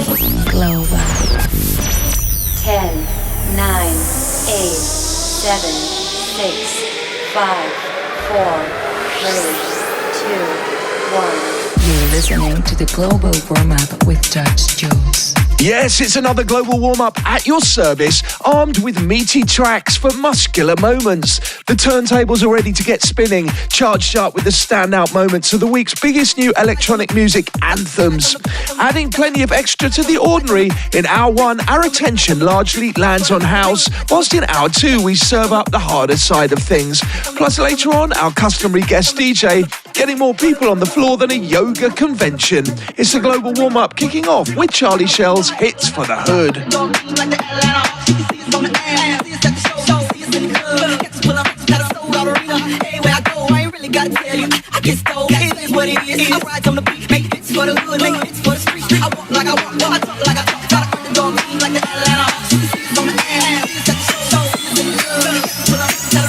Global. 10, 9, 8, 7, 6, 5, 4, 3, 2, 1. You're listening to the Global Warm-Up with Judge Jules. Yes, it's another global warm-up at your service, armed with meaty tracks for muscular moments. The turntables are ready to get spinning, charged up with the standout moments of the week's biggest new electronic music anthems. Adding plenty of extra to the ordinary, in hour one, our attention largely lands on house, whilst in hour two, we serve up the harder side of things. Plus later on, our customary guest DJ, getting more people on the floor than a yoga convention. It's the global warm-up kicking off with Charlie Shell's Hitz for the Hood. Where I go, I ain't really gotta tell you. I get so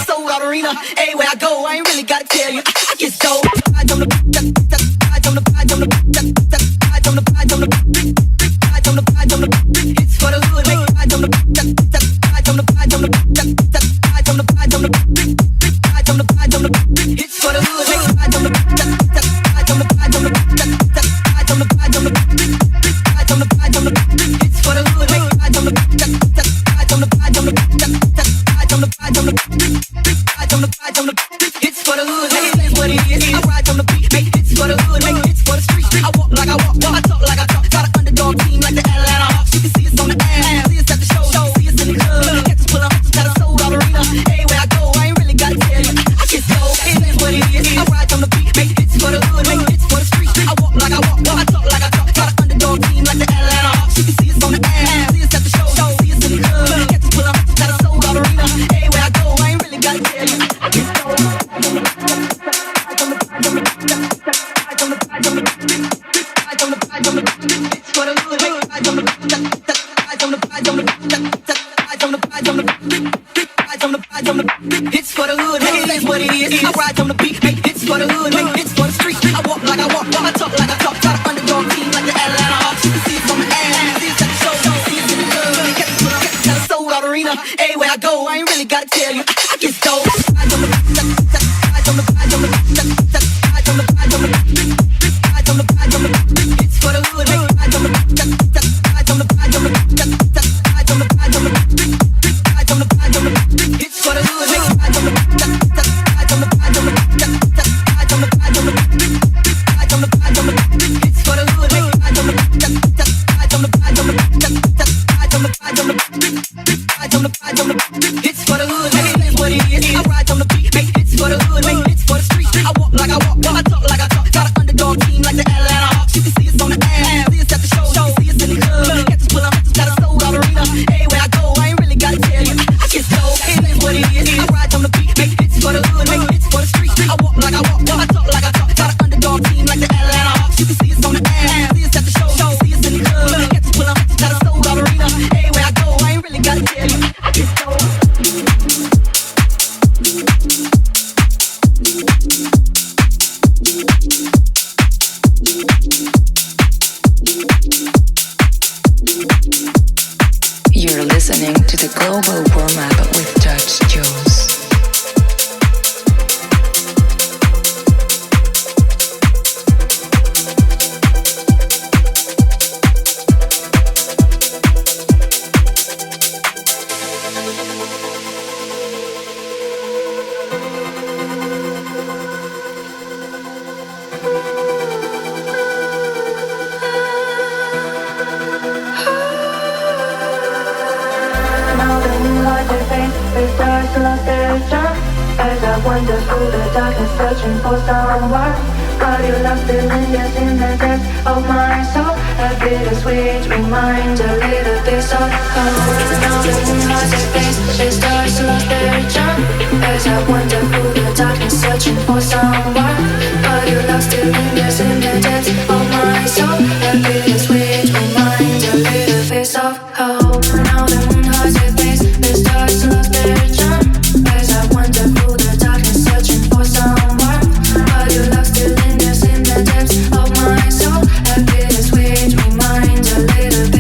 it's for the hood. It's for the Little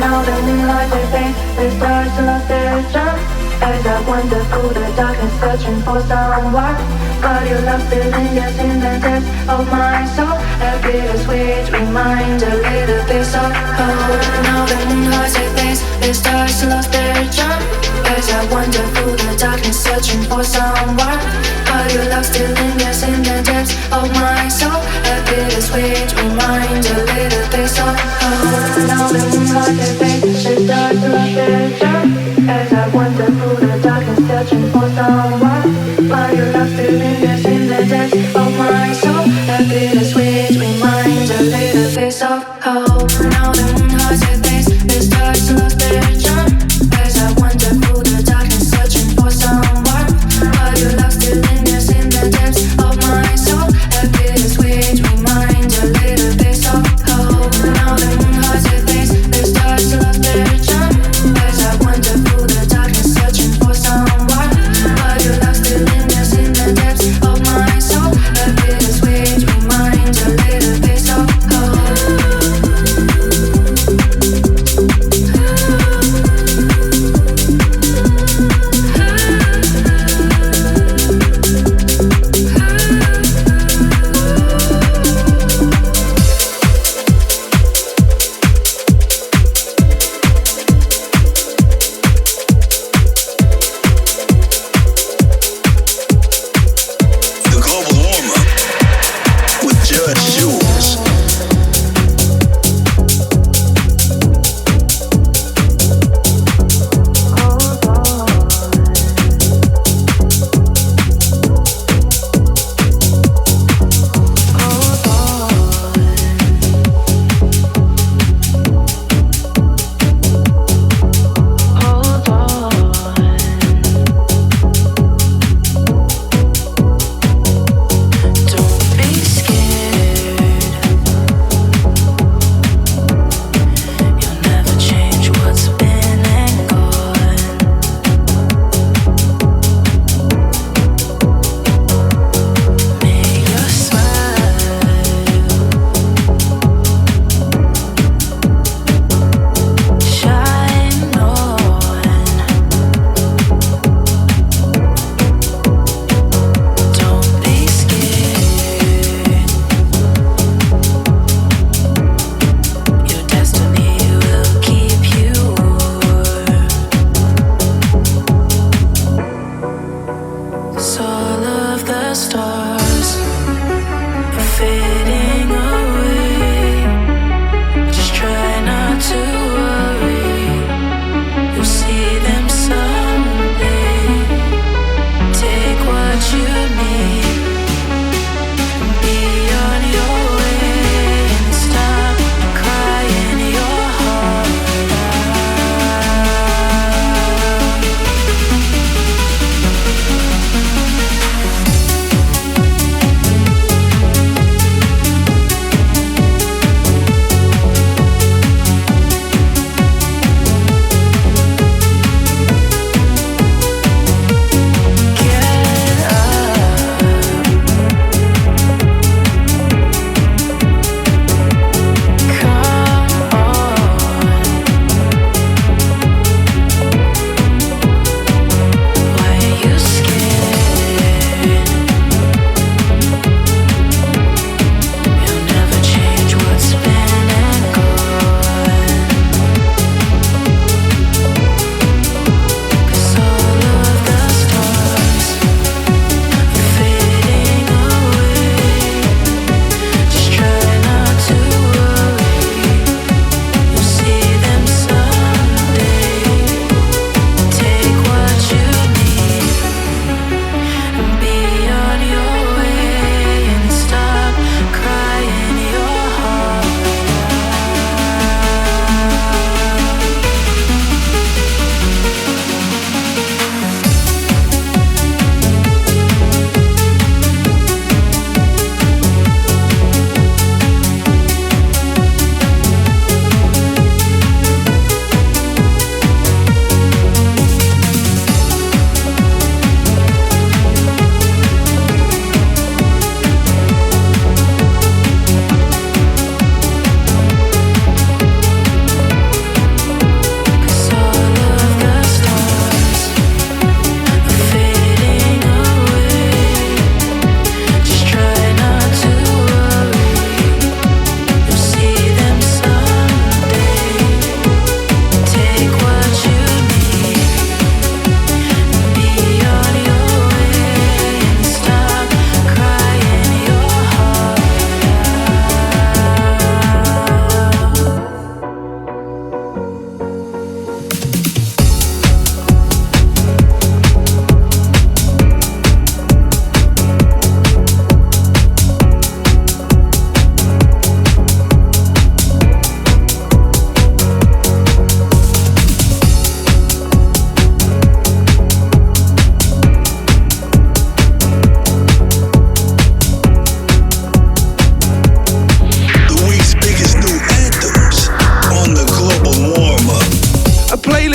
now the moonlight they fade, the stars lost their charm. As I wander through the darkness, searching for someone. But your love still lingers in the depths of my soul. A bittersweet reminder, little piece of hope. Now the moonlight they fade, the stars lost their charm. As I wander through the darkness, searching for someone. But your love still lingers in the depths of my soul. A bittersweet reminder, little piece of hope. Now the moonlight they fade, the stars lost their charm. As I wander through the darkness, searching for someone. But your love still lingers in the depths of my soul. A bittersweet reminder, little piece of hope. Now the moonlight they fade, the stars lost their charm. As I wander through the darkness, searching for someone. But your love still lingers in the depths of my soul. A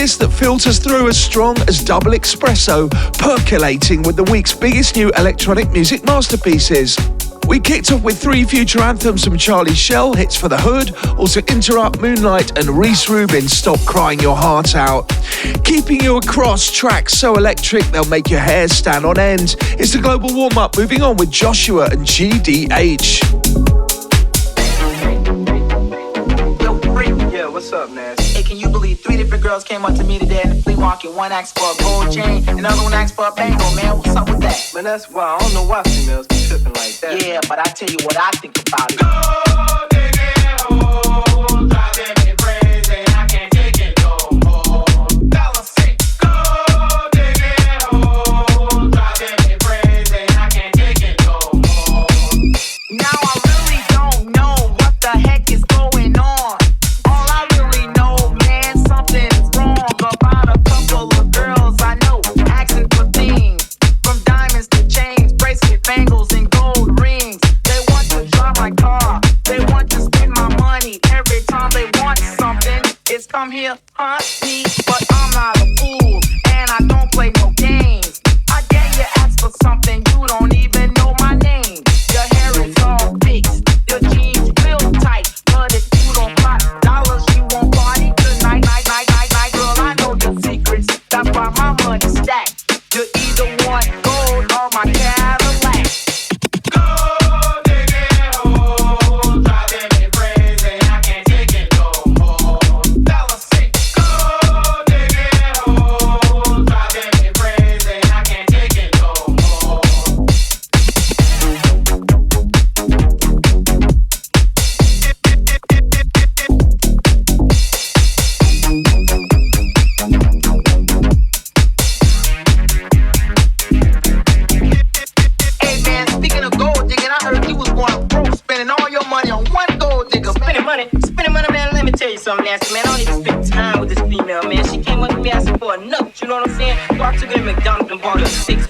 playlist that filters through as strong as double espresso, percolating with the week's biggest new electronic music masterpieces. We kicked off with 3 future anthems from Charlie Shell, Hitz for the Hood, also INTERUPT, Moonlight and REISS RUBEN, Stop Crying Your Heart Out. Keeping you across tracks so electric they'll make your hair stand on end. It's the global warm-up, moving on with JOSHWA and GDH. What's up, Nas? Hey, can you believe 3 different girls came up to me today in the flea market? One asked for a gold chain, another one asked for a bangle, man. What's up with that? Man, that's why I don't know why females be tripping like that. Yeah, but I tell you what I think about it. Gold digging holes, driving me crazy. I can't take it no more. $6. Gold digging holes, driving me crazy. I can't take it no more. Now I really don't know what the heck is going on. About a couple of girls I know asking for things, from diamonds to chains, bracelet, bangles, and gold rings. They want to drive my car, they want to spend my money. Every time they want something, it's come here, hunt me. But I'm not a fool, and I don't play no games. I dare you ask for something, you don't even know my name. Your hair is all fixed, your jeans real tight, but if you don't got dollars, you won't party tonight. Secrets, that's why my money stacked. You either want gold or my Cadillac. Gold digging holes, driving me crazy. I can't take it no more. $6. Gold digging holes, driving me crazy. I can't take it no more. Spending money, man, let me tell you something, nasty, man. I don't even spend time with this female, man. She came up to me asking for a note, you know what I'm saying? So I took her to McDonald's and bought her 6.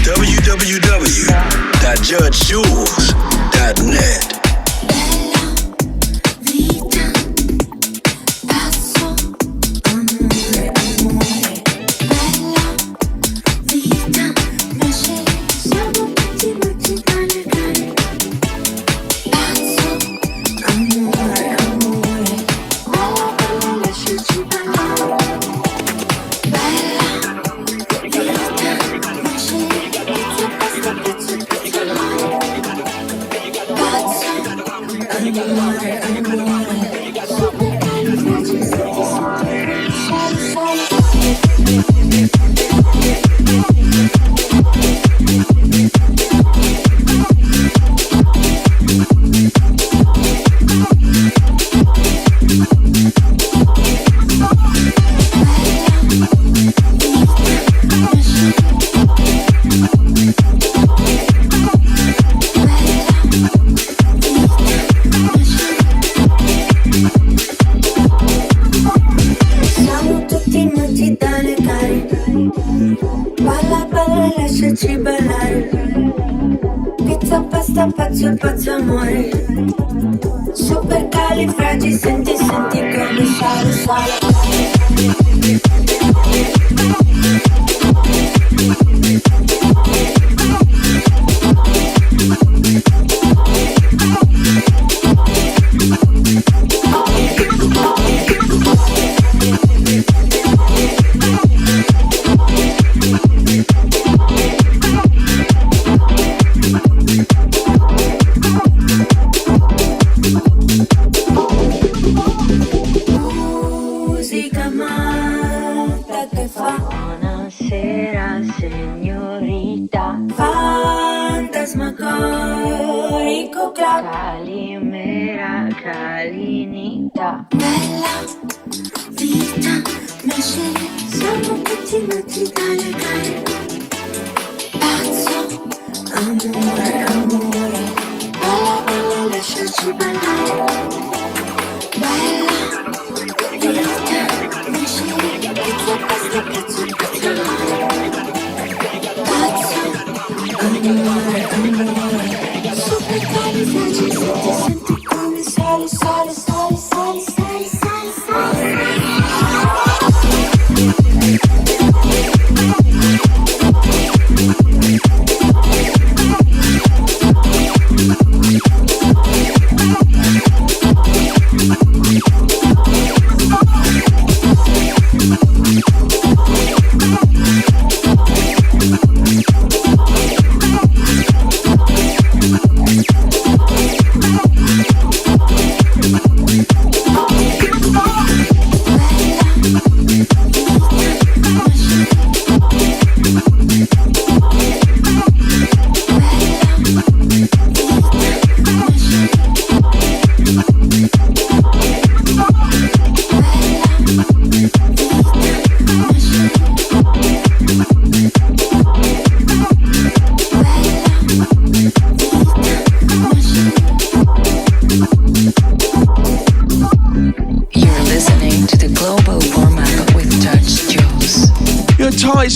www.judgejules.net. muti da negare. Balla, balla, lasciaci ballare. Pizza, pasta, pazzo, pazzo, amore. Super califragi, senti, senti come sale, sale. Buonasera signorita, fantasmagorico club. Calimera, Calinita. Bella vita, nascere, siamo tutti nati da legare. Pazzo, amore, amore, balla, balla, lasciaci ballare. Bella vita, nascere, pizza, pasta, pazzo, pazzo, pazzo, amore, amore, super califragi, senti, senti come sale, sale, sale, sale, sale, sale, sale.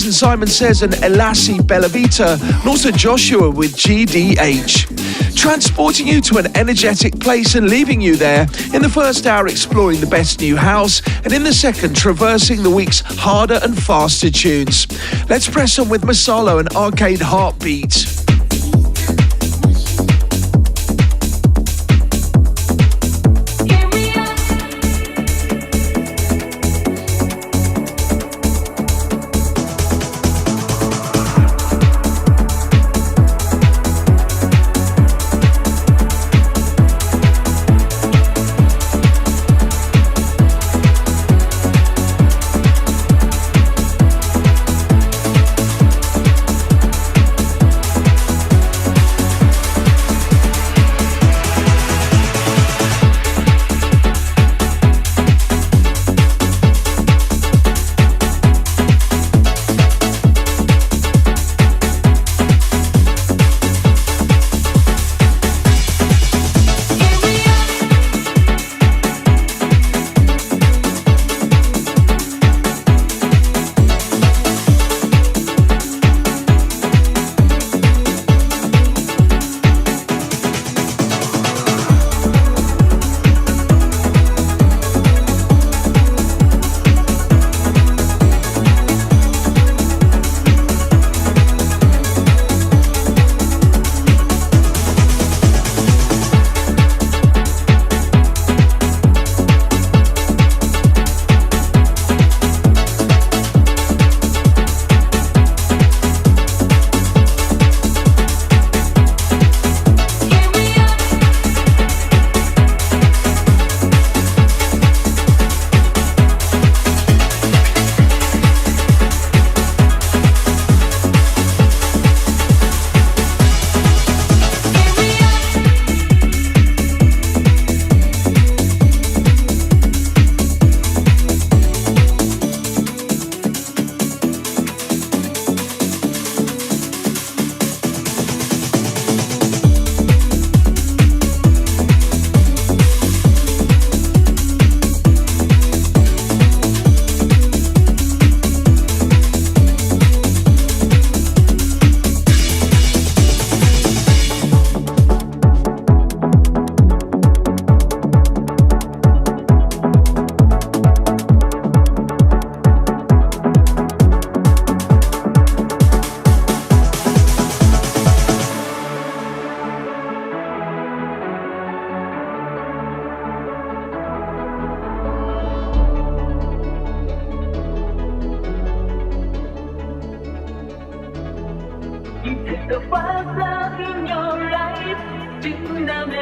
And Simon Says and ELASI, Bella Vita, and also Joshua with GDH. Transporting you to an energetic place and leaving you there. In the first hour, exploring the best new house, and in the second, traversing the week's harder and faster tunes. Let's press on with MASALO and Arcade Heartbeat.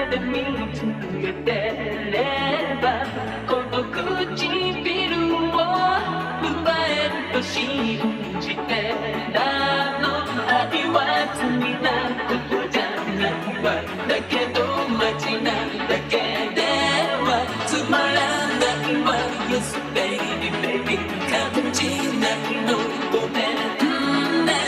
で見つめてればこの唇を奪えると信じてたの愛は罪なことじゃないわだけどマジなだけではつまらないわ Yes baby baby 感じないのごめんね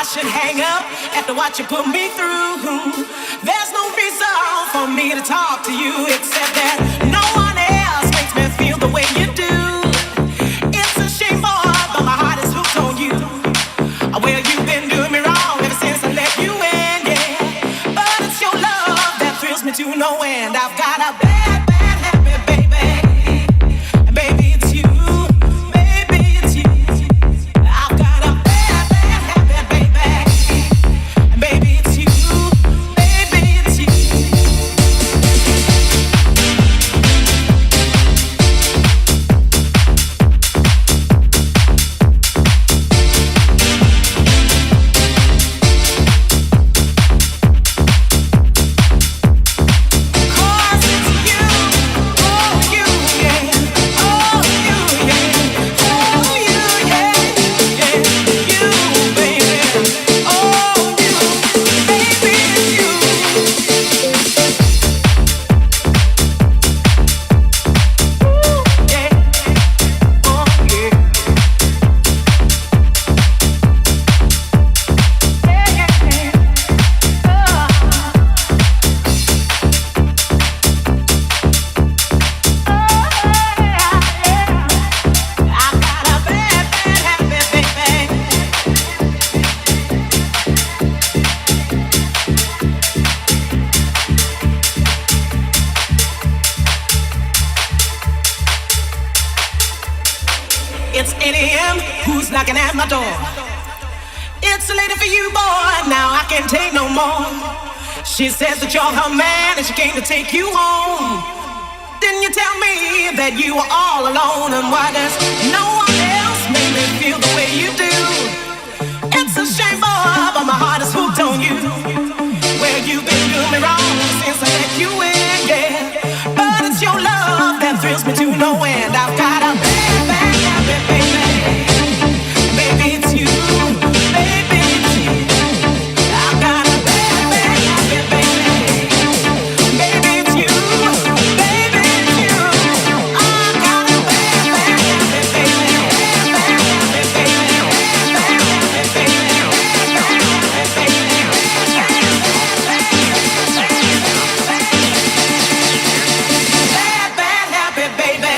should hang up after what you put me through. There's no reason for me to talk to you except that no one else makes me feel the way you do. It's a shame, boy, but my heart is hooked on you. Well, you've been doing me wrong ever since I let you in, yeah. But it's your love that thrills me to no end. I've got a bad, bad habit, baby. Baby, it's you. Baby, it's you. I've got a bad, bad habit, baby. Baby, it's you. Baby, it's you. It's 8 a.m. Who's knocking at my door? It's late for you, boy. Now I can't take no more. She says that you're her man and she came to take you home. Didn't you tell me that you were all alone? And why does no one else make me feel the way you do? It's a shame, boy, but my heart is hooked on you. Well, you've been doing me wrong since I let you in, yeah. But it's your love that thrills me to no end. I've got a bad, bad habit, baby. Baby, it's you. Baby, it's you. I've got a bad, bad habit, baby. Baby, it's you. Baby, it's you. I've got a bad, bad habit, baby. Bad habit, baby. Bad habit, baby. Bad habit, baby. Bad, bad habit, baby.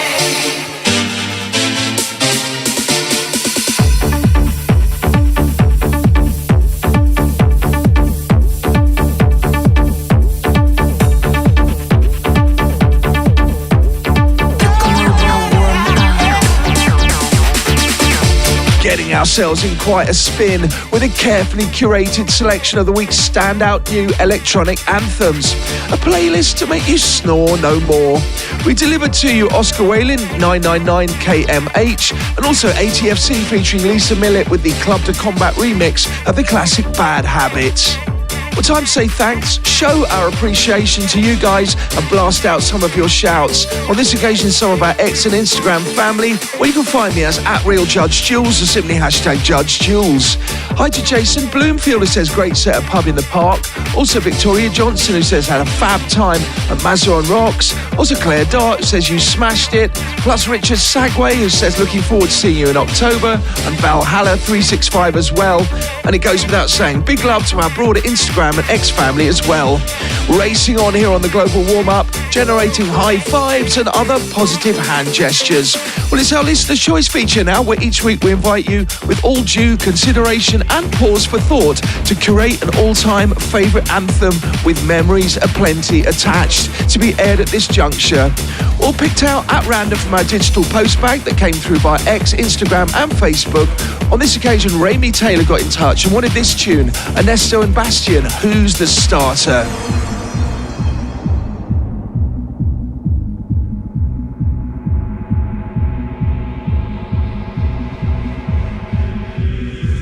Getting ourselves in quite a spin with a carefully curated selection of the week's standout new electronic anthems. A playlist to make you snore no more. We delivered to you Oscar Whalen, 999 KMH, and also ATFC featuring Lisa Millett with the Club to Combat remix of the classic Bad Habits. Well, time to say thanks, show our appreciation to you guys, and blast out some of your shouts. On this occasion, some of our X and Instagram family, where you can find me as @RealJudgeJules or simply #JudgeJules. Hi to Jason Bloomfield, who says great set at Pub in the Park. Also Victoria Johnson, who says had a fab time at Mazza on Rocks. Also Claire Dart, who says you smashed it. Plus Richard Sagway, who says looking forward to seeing you in October. And Valhalla 365 as well. And it goes without saying, big love to our broader Instagram and X family as well. Racing on here on the Global Warm-Up, generating high fives and other positive hand gestures. Well, it's our listener choice feature now, where each week we invite you, with all due consideration and pause for thought, to curate an all-time favourite anthem with memories aplenty attached, to be aired at this juncture. All picked out at random from our digital postbag that came through by X, Instagram and Facebook. On this occasion, Raimi Taylor got in touch and wanted this tune, Ernesto and Bastian, Who's the Starter?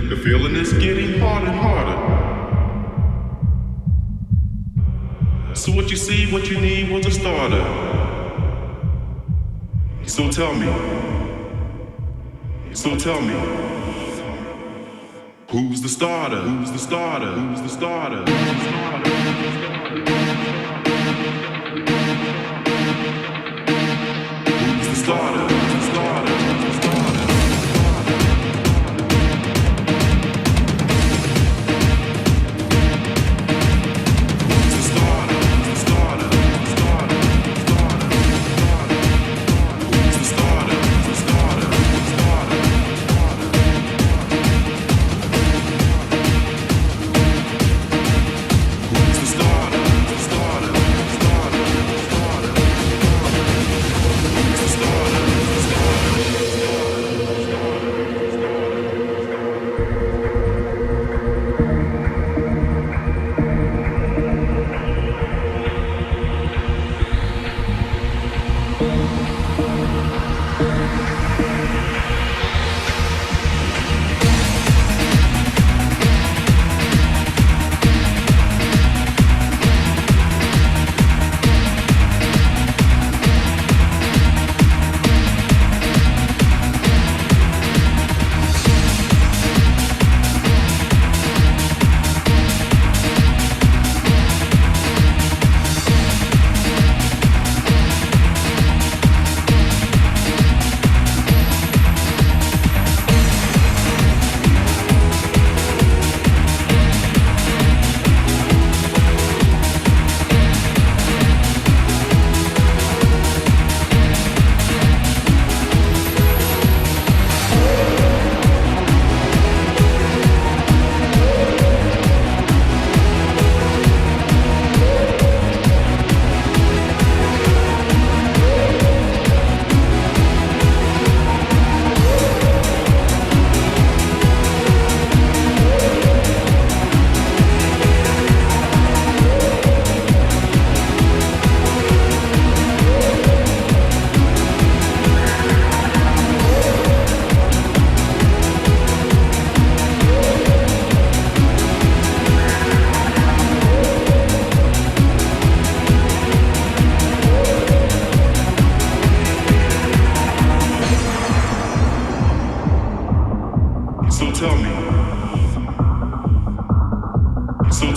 The feeling is getting harder and harder. So what you see, what you need was a starter. So tell me, who's the starter? Who's the starter? Who's the starter? Who's the starter? Who's the starter? Who's the starter? Who's the starter?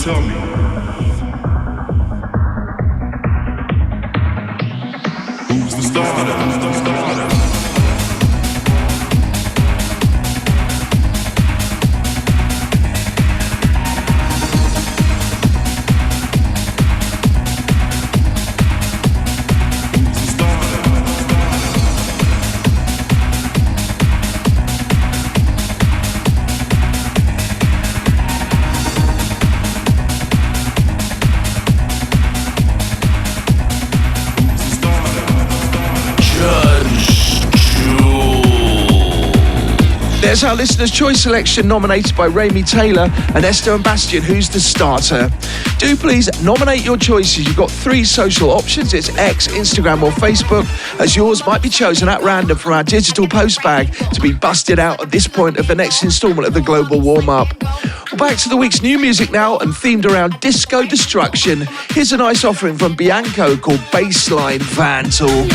tell me. Who's the starter? Who's the starter? There's our listener's choice selection nominated by Raimi Taylor, Ernesto and Bastian. Who's the starter? Do please nominate your choices. You've got 3 social options. It's X, Instagram or Facebook, as yours might be chosen at random from our digital post bag to be busted out at this point of the next instalment of the Global Warm-Up. Well, back to the week's new music now, and themed around disco destruction. Here's a nice offering from BIIANCO called Bassline Vandal.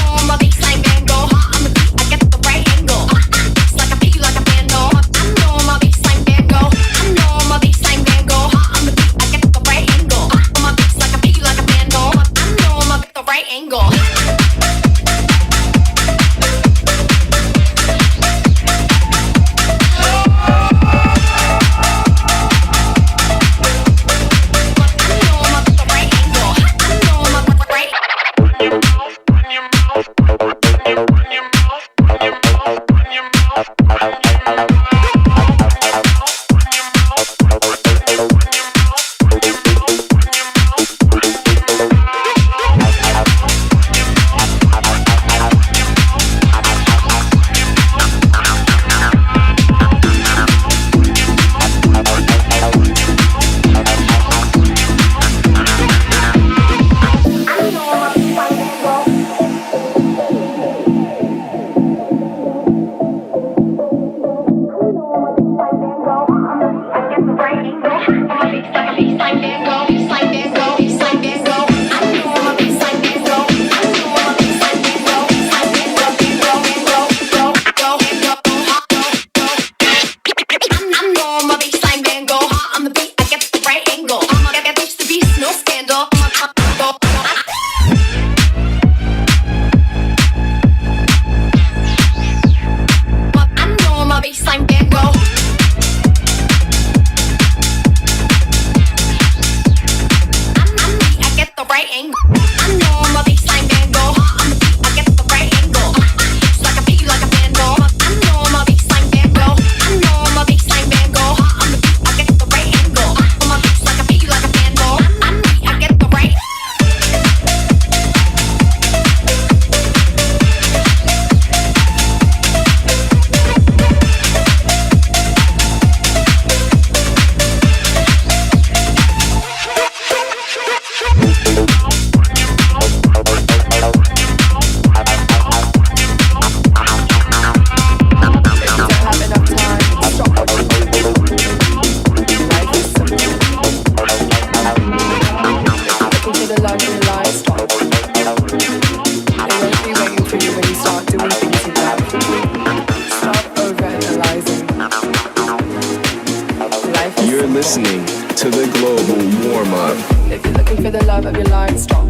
listening to the Global Warm-Up. If you're looking for the love of your life, stop.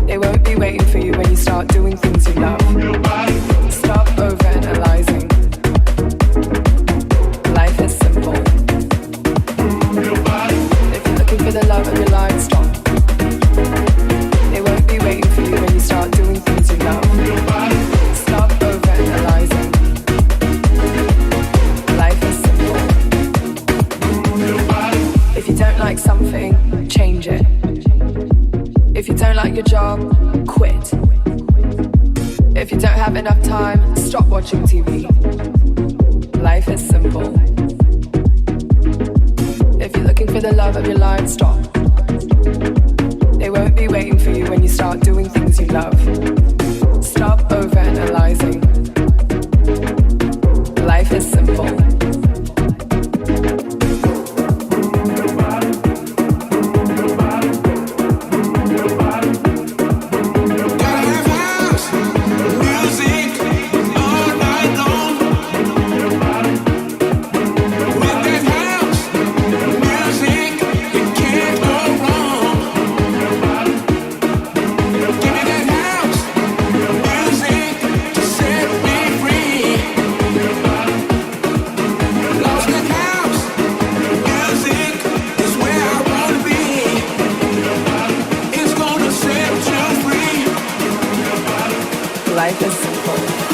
They won't be waiting for you when you start doing things you love. Stop overanalyzing. Life is simple. If you're looking for the love of your life, stop. They won't be waiting for you when you start doing things you love. Stop overanalyzing. Life is simple. If you don't like something, change it. If you don't like your job, quit. If you don't have enough time, stop watching TV. Life is simple. If you're looking for the love of your life, stop. They won't be waiting for you when you start doing things you love. Stop overanalyzing. Life is simple. Music like this simple.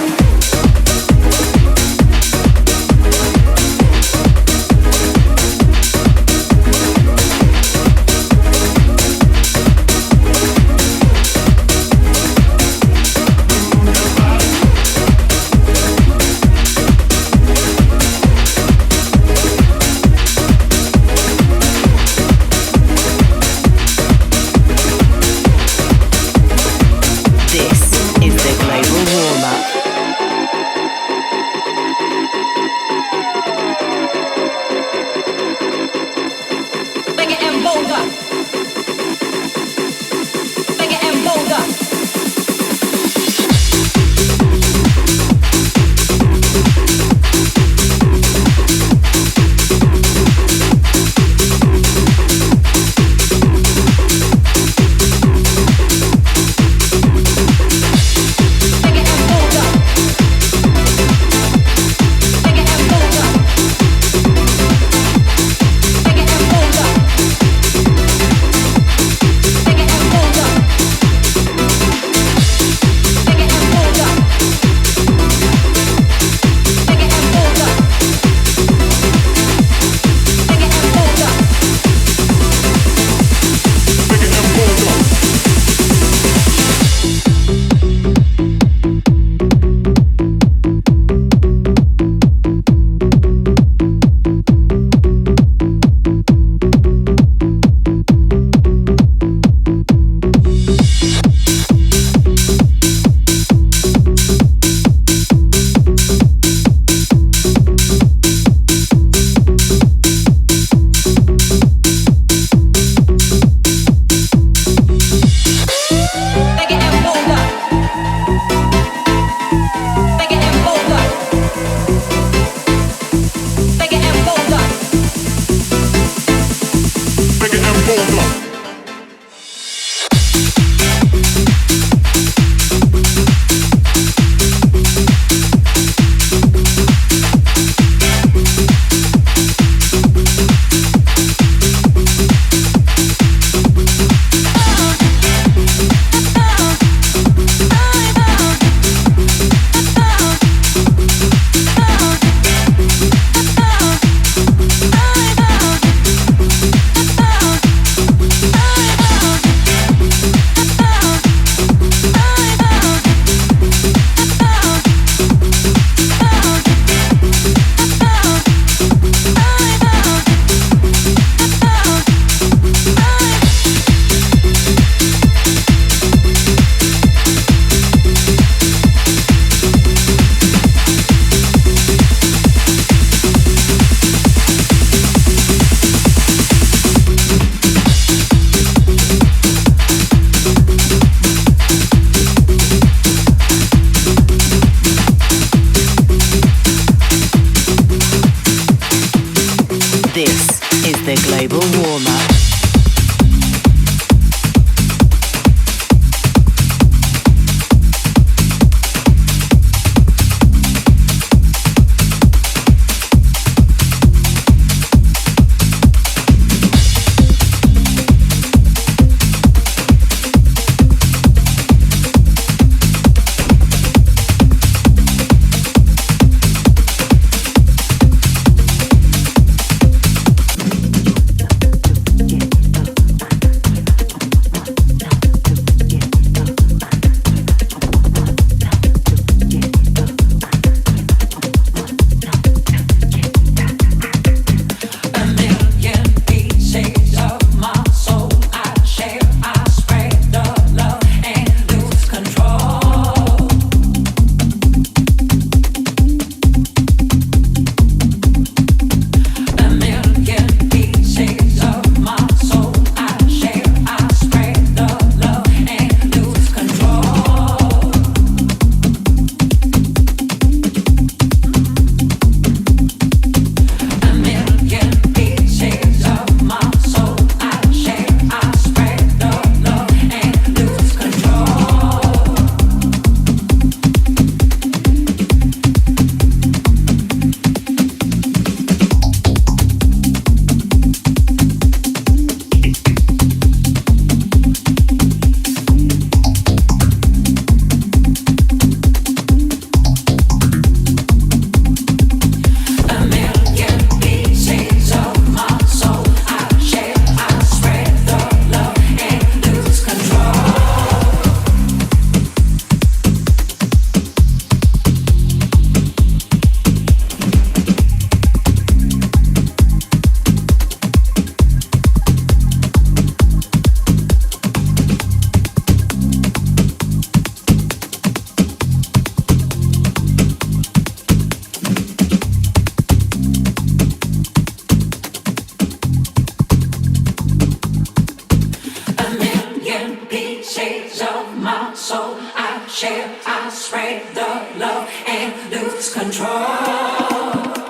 my soul. I share, I spread the love and lose control.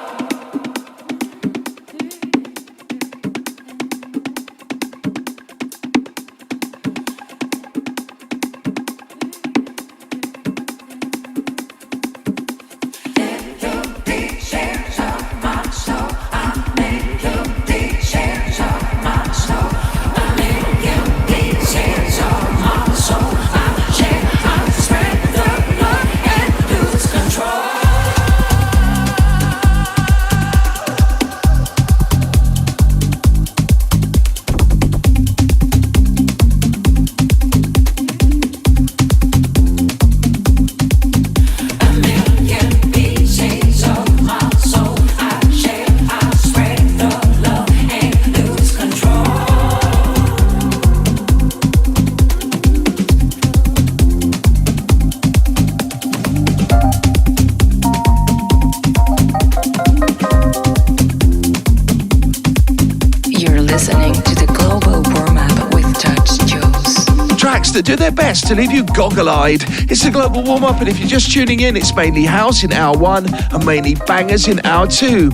That do their best to leave you goggle-eyed. It's the global warm-up, and if you're just tuning in, it's mainly house in hour 1 and mainly bangers in hour 2.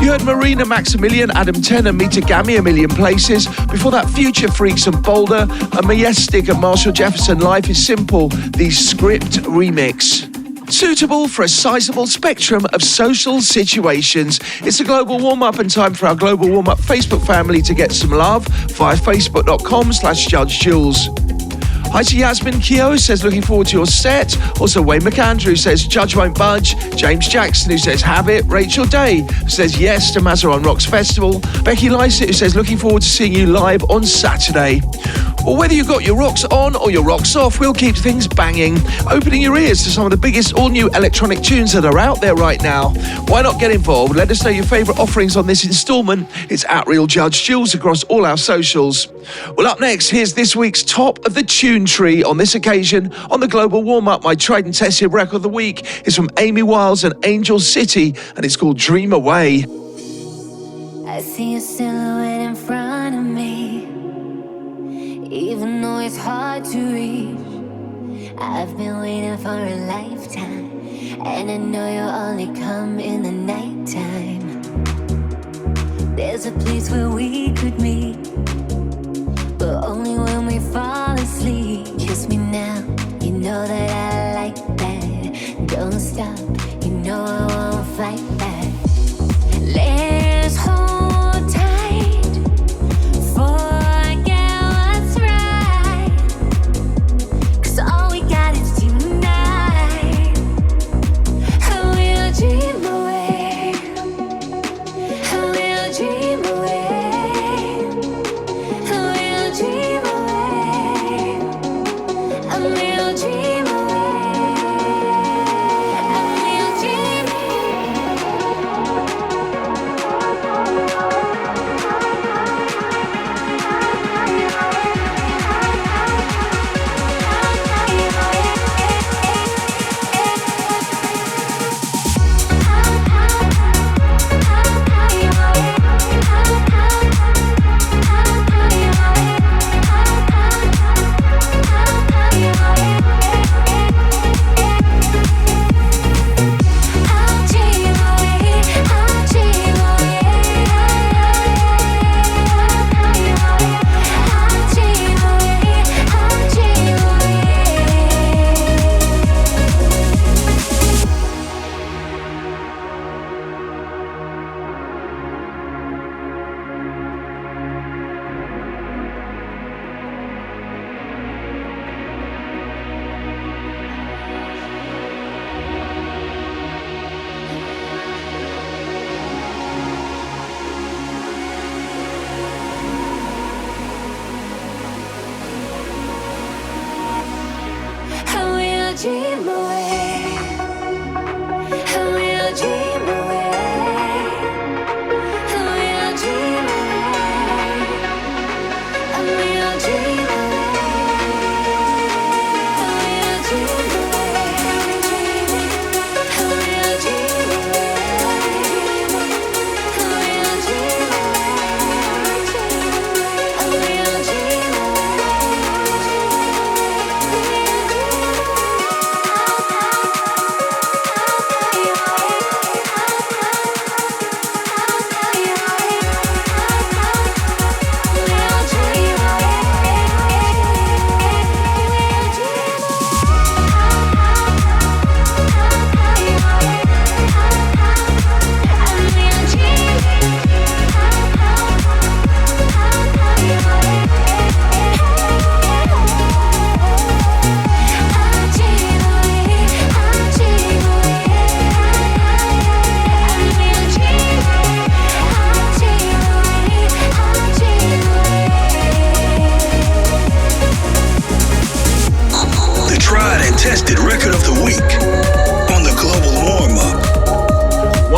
You heard MARINA, MAXIMILIAN, Adam 10 and MITA, GAMI, A Million Places. Before that, Future FREQZ and Boulder, and MAESIC and Marshall Jefferson, Life is Simple, the Script remix. Suitable for a sizable spectrum of social situations. It's a global warm-up and time for our global warm-up Facebook family to get some love via facebook.com/Judge Jules. Hi to Yasmin Keogh, says looking forward to your set. Also Wayne McAndrew says Judge won't budge. James Jackson, who says have it. Rachel Day, who says yes to MASALO Rocks Festival. Becky Lycett, who says looking forward to seeing you live on Saturday. Or whether you've got your rocks on or your rocks off, we'll keep things banging, opening your ears to some of the biggest all-new electronic tunes that are out there right now. Why not get involved? Let us know your favourite offerings on this instalment. It's at Real Judge Jules across all our socials. Well, up next, here's this week's top of the tune tree. On this occasion, on the global warm-up, my tried and tested record of the week is from Amy Wiles and Angel City, and it's called Dream Away. I see a silhouette in front of me, even though it's hard to reach. I've been waiting for a lifetime, and I know you'll only come in the nighttime. There's a place where we could meet, but only when we fall asleep. Kiss me now, you know that I like that. Don't stop, you know I won't fight back. Let's hold tight, forget what's right, 'cause all we got is tonight. And we'll dream away, and we'll dream away, and we'll dream away, and we'll dream away, and we'll dream away.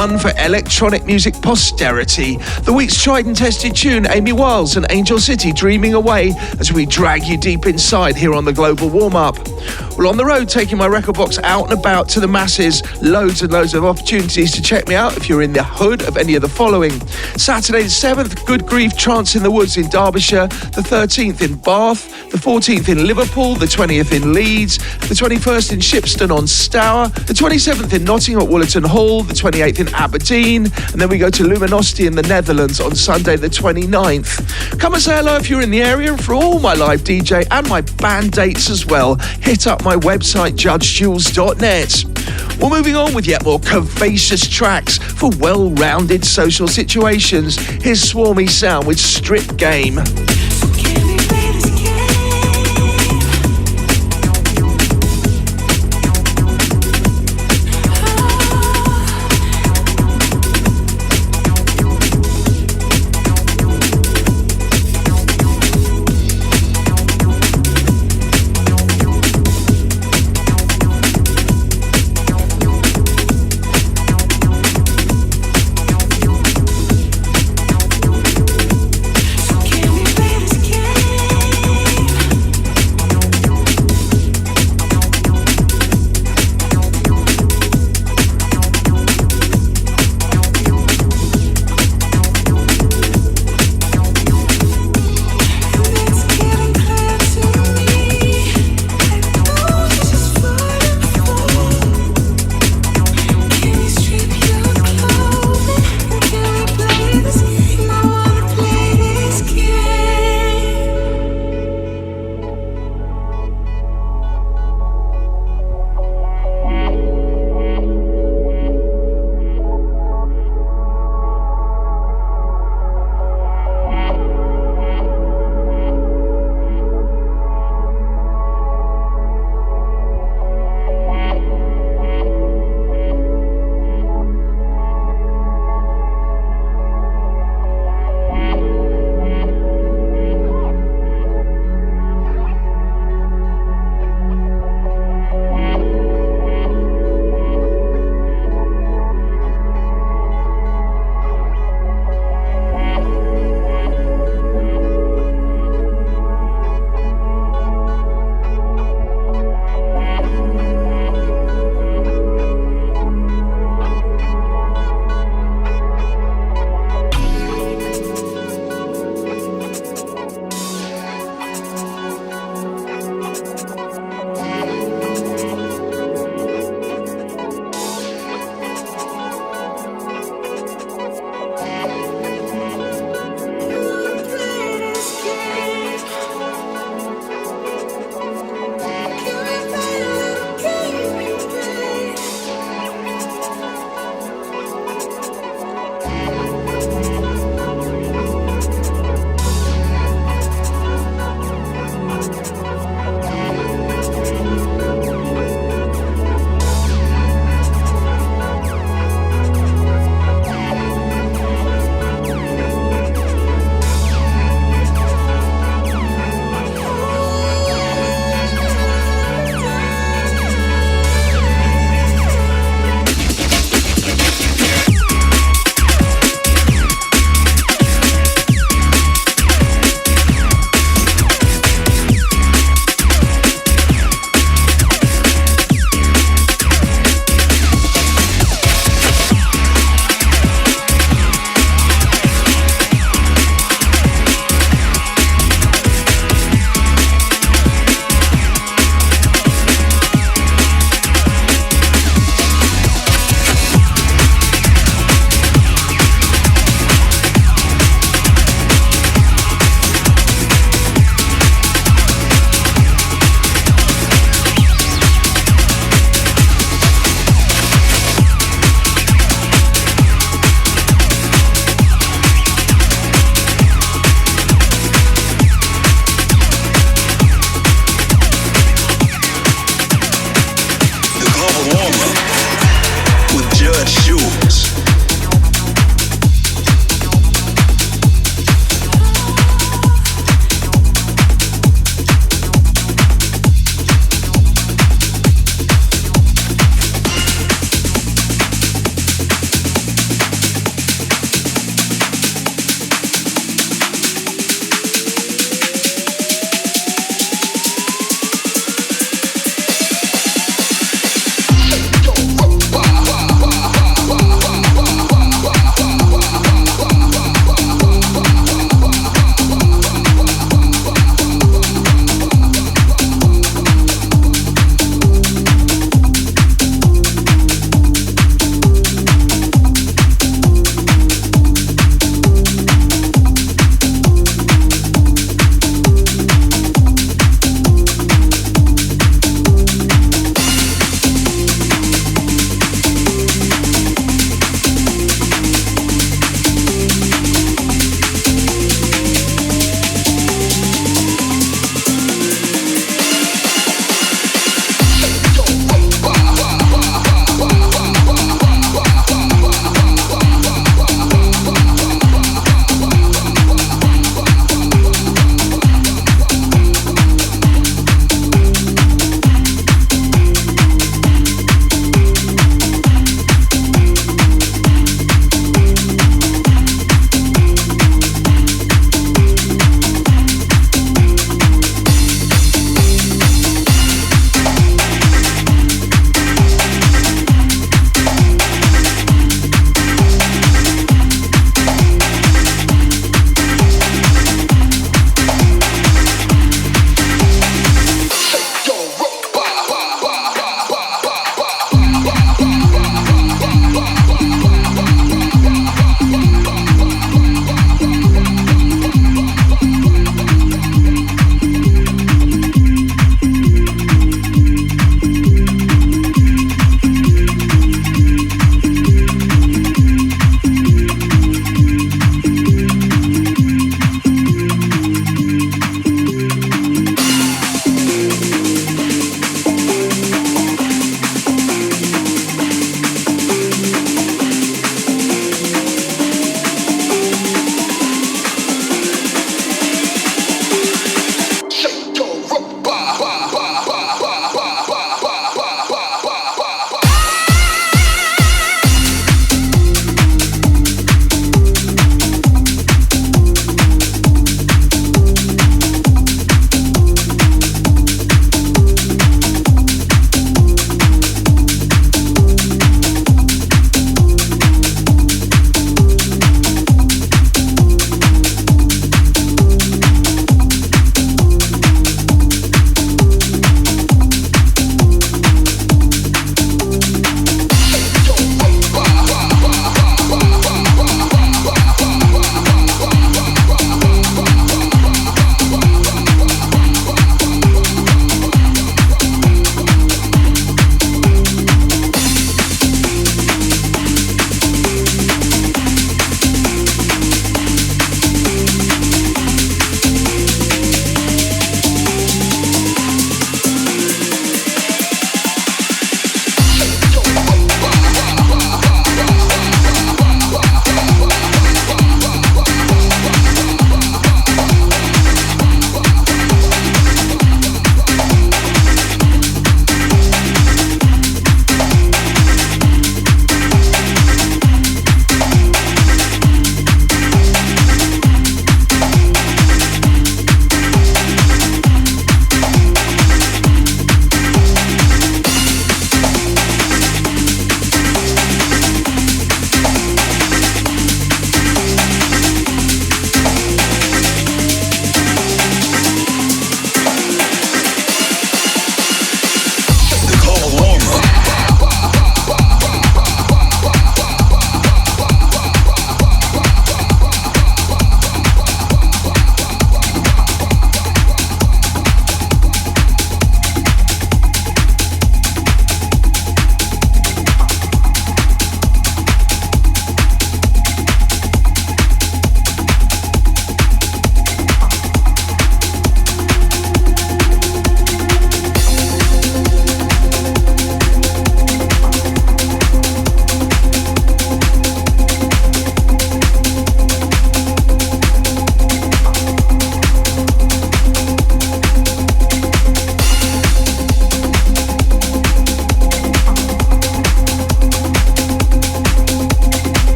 one for electronic music posterity. The week's tried and tested tune, Amy Wiles and Angel City, Dreaming Away, as we drag you deep inside here on the Global Warm-Up. Well, on the road, taking my record box out and about to the masses. Loads and loads of opportunities to check me out if you're in the hood of any of the following. Saturday the 7th, Good Grief Trance in the Woods in Derbyshire. The 13th in Bath. The 14th in Liverpool. The 20th in Leeds. The 21st in Shipston on Stour. The 27th in Nottingham at Woollerton Hall. The 28th in Aberdeen. And then we go to Luminosity in the Netherlands on Sunday the 29th. Come and say hello if you're in the area. And for all my live DJ and my band dates as well, hit up my website, judgejules.net. We're moving on with yet more curvaceous tracks for well-rounded social situations. Here's SWAMI Sound with Strip Game. Can we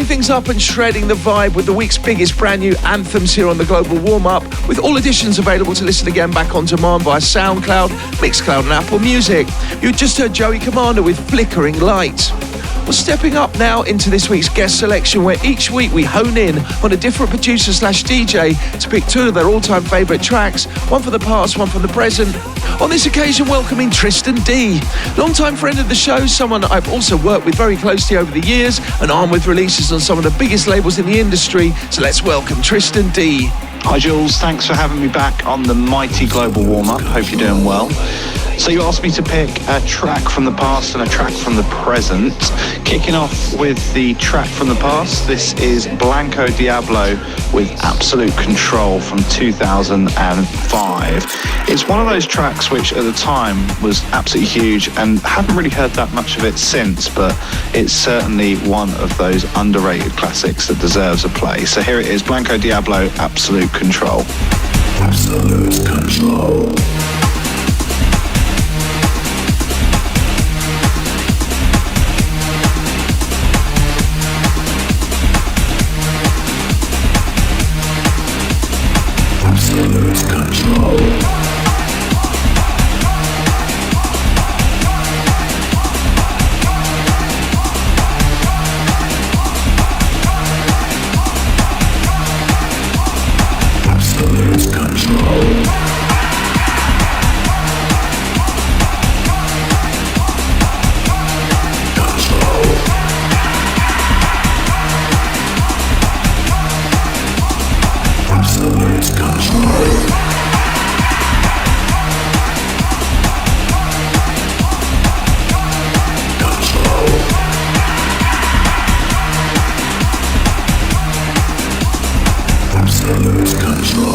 things up and shredding the vibe with the week's biggest brand new anthems here on the Global Warm-Up, with all editions available to listen again back on demand via SoundCloud, Mixcloud and Apple Music. You just heard Joey Commander with Flickering Light. We're stepping up now into this week's guest selection, where each week we hone in on a different producer/DJ to pick two of their all-time favourite tracks, one from the past, one from the present. On this occasion, welcoming Tristan D, long-time friend of the show, someone I've also worked with very closely over the years and armed with releases on some of the biggest labels in the industry. So let's welcome Tristan D. Hi Jules, thanks for having me back on the mighty Global Warm-Up. Hope you're doing well. So you asked me to pick a track from the past and a track from the present. Kicking off with the track from the past, this is Blanco Diablo with Absolute Control from 2005. It's one of those tracks which at the time was absolutely huge and haven't really heard that much of it since, but it's certainly one of those underrated classics that deserves a play. So here it is, Blanco Diablo, Absolute Control. Absolute Control. Absolute control. Absolute control.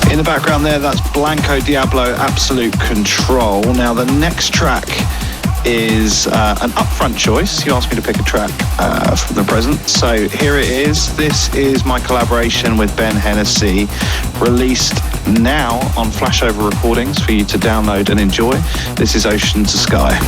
In the background there, that's Blanco Diablo, Absolute Control. Now the next track is an upfront choice. You asked me to pick a track from the present, so here it is. This is my collaboration with Ben Hennessy, released now on Flashover Recordings for you to download and enjoy. This is Ocean to Sky.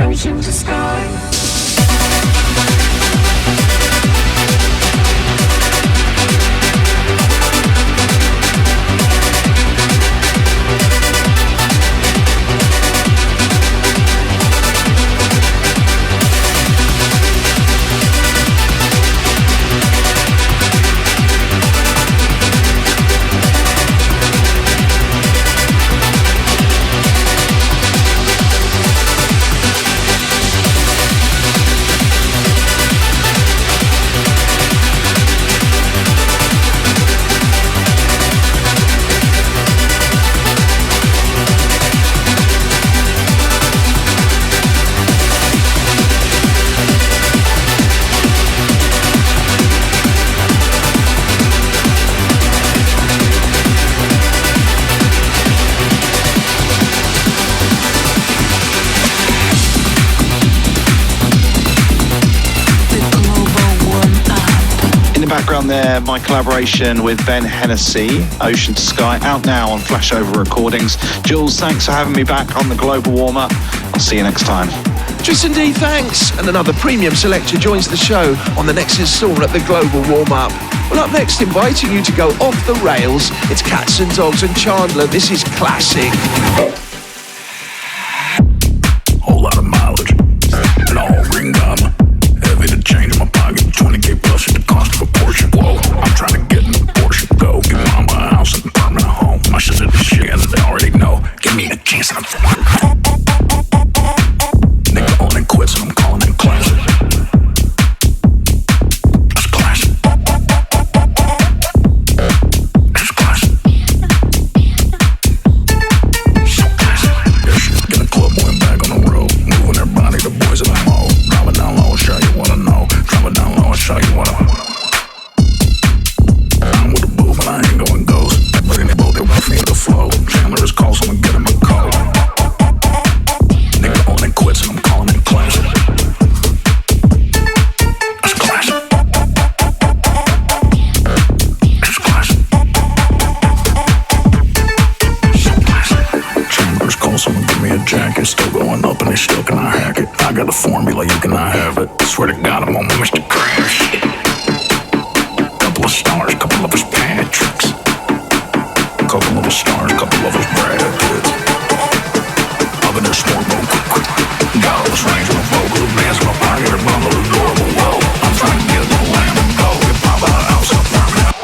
Ocean to sky. Background there, my collaboration with Ben Hennessy, Ocean to Sky, out now on Flashover Recordings. Jules, thanks for having me back on the Global Warm-Up. I'll see you next time. Tristan D, thanks. And another premium selector joins the show on the next installment of the Global Warm-Up. Well, up next, inviting you to go off the rails, it's Cats and Dogs and Chandler. This is classic. Whole lot of mileage, and all green gum. Heavy to change in my pocket, 20K plus is the cost of a Porsche. Whoa, I'm trying to get in the Porsche. Go, give mama a house and a permanent home. My shit's at the shit, and they already know. Give me a chance and I'm nigga on and quits and I'm calling it classic. That's classic. That's classic. So classic. Yeah, shit, get a club boy and back on the road. Moving everybody, the boys in the mall. Drop it down low and show you what I know. Drop it down low and show you what I want. I'm with the boo, but I ain't going ghost. But in the boat, they want me to the flow. Chandler is close, I'ma get him a call. Nigga on and quits and I'm calling it classic. That's classic. That's classic. So classic. Chandler's close, someone give me a jacket. Still going up and they still cannot hack it. I got a formula, you cannot have it. Swear to God, I'm on my Mr. Crash. Couple of stars, couple of us Patricks. Couple of us stars, couple of us Brad Pitts. Up in their sport boat, quick. Got all this range with a vocal advance in my pocket, a bundle of adorable. Whoa, I'm trying to get a little lamb and go. Get pop out of house, up permanent.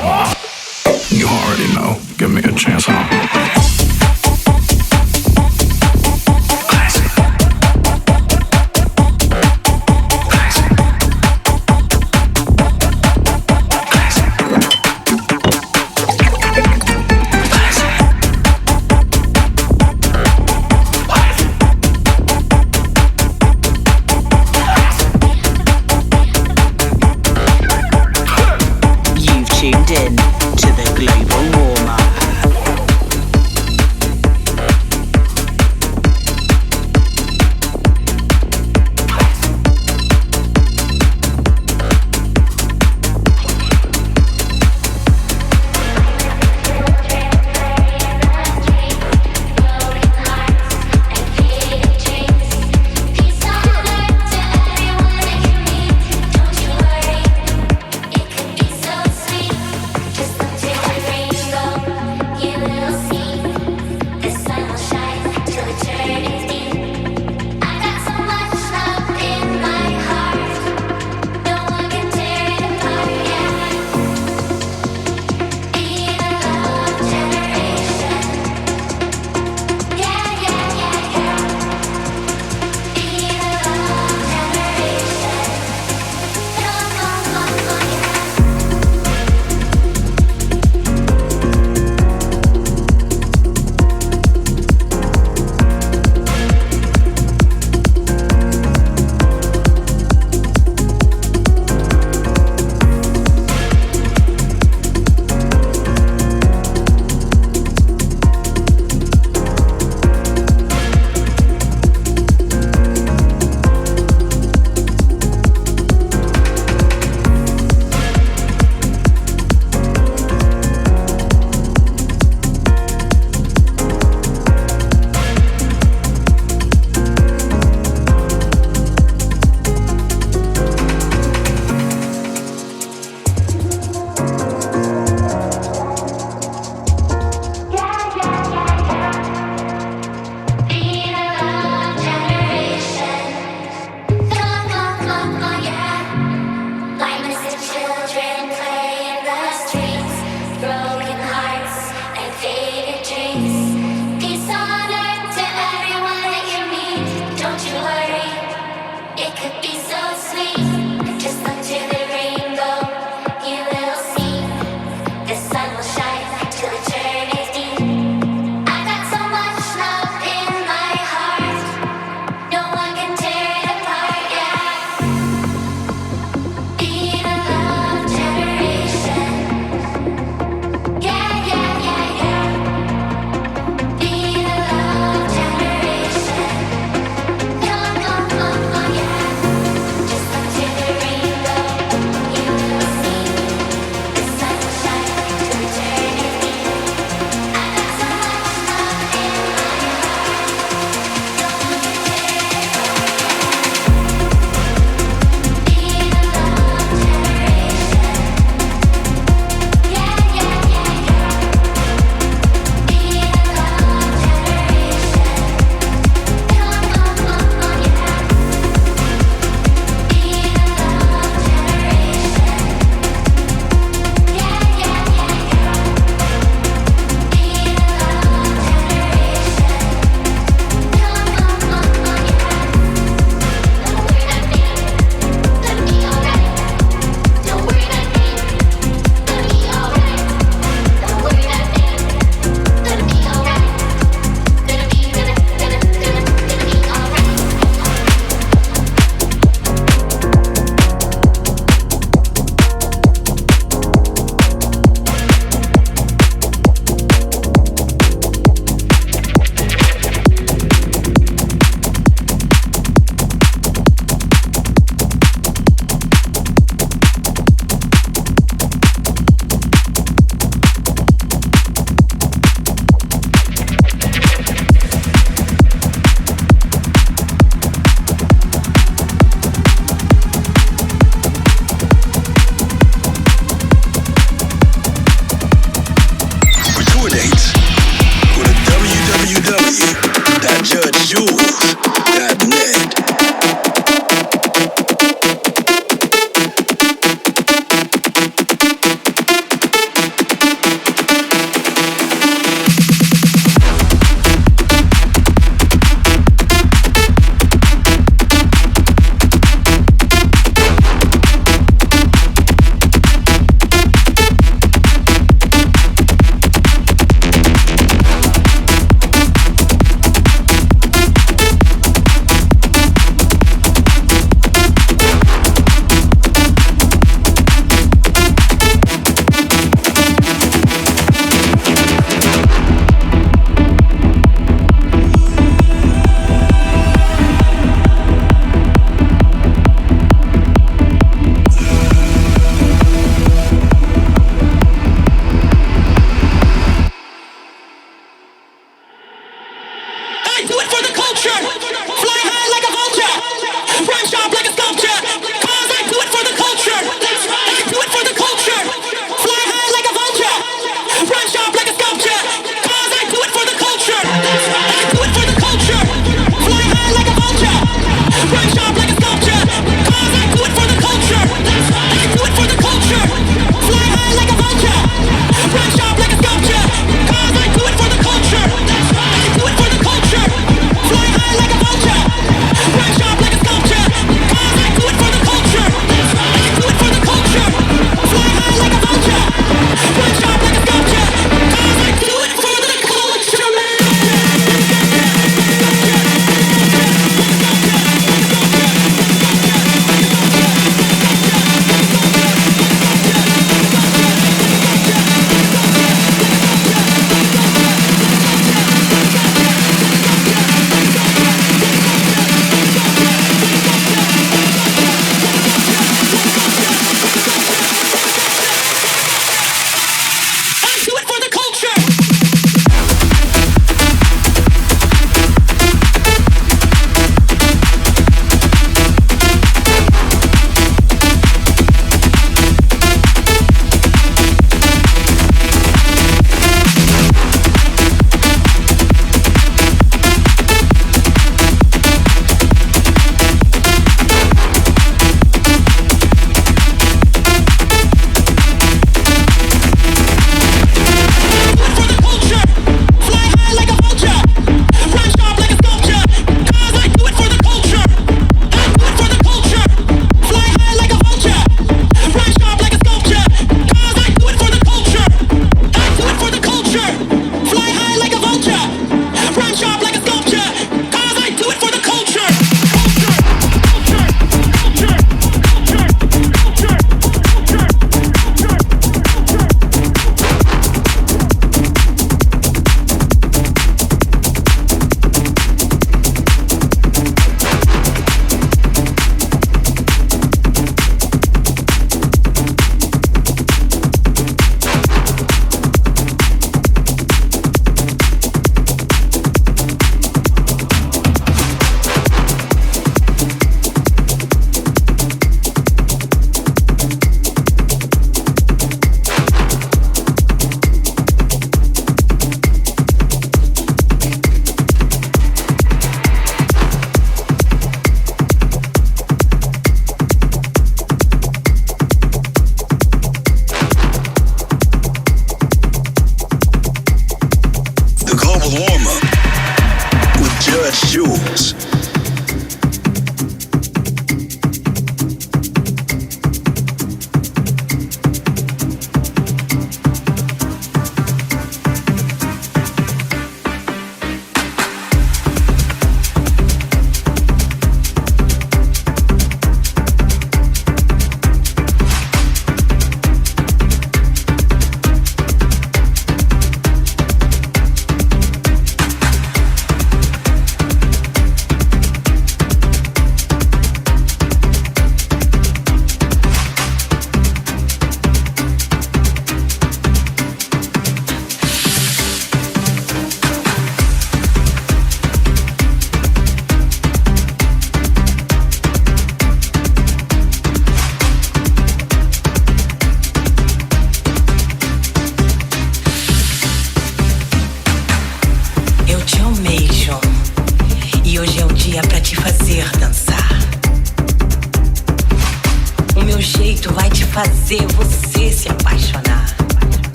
You already know. Give me a chance, huh? Tuned in to the Global Warm-Up. Just take a ring, go.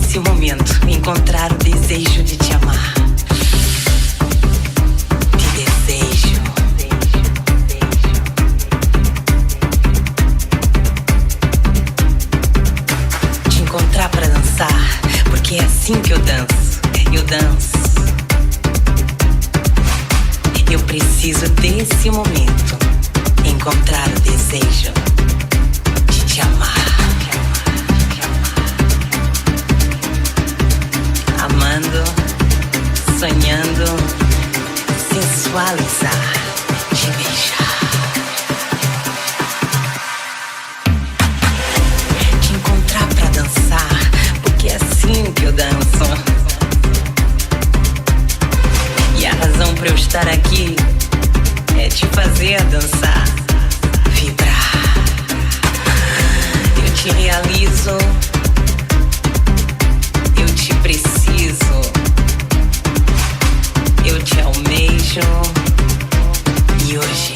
desse momento encontrar o desejo de te amar. Te desejo. Te encontrar pra dançar, porque é assim que eu danço. Eu danço. Eu preciso desse momento encontrar o desejo de te amar. Amando, sonhando, sensualizar, te beijar. Te encontrar pra dançar, porque é assim que eu danço. E a razão pra eu estar aqui é te fazer dançar, vibrar. Eu te realizo. Eu te preciso, eu te almejo. E hoje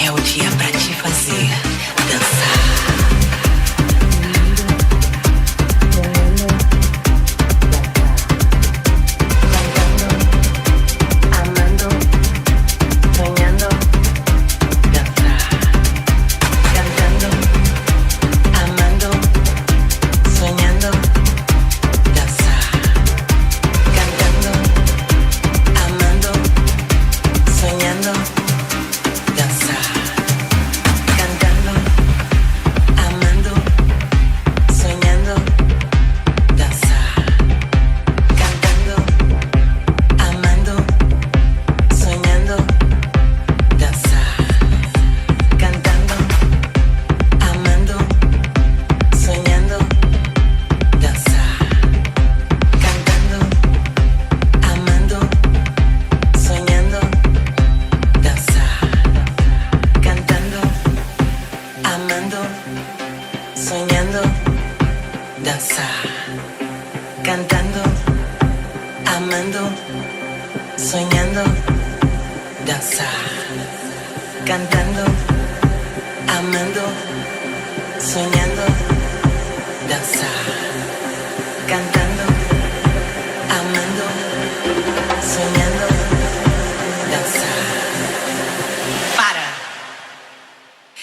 é o dia pra te fazer dançar.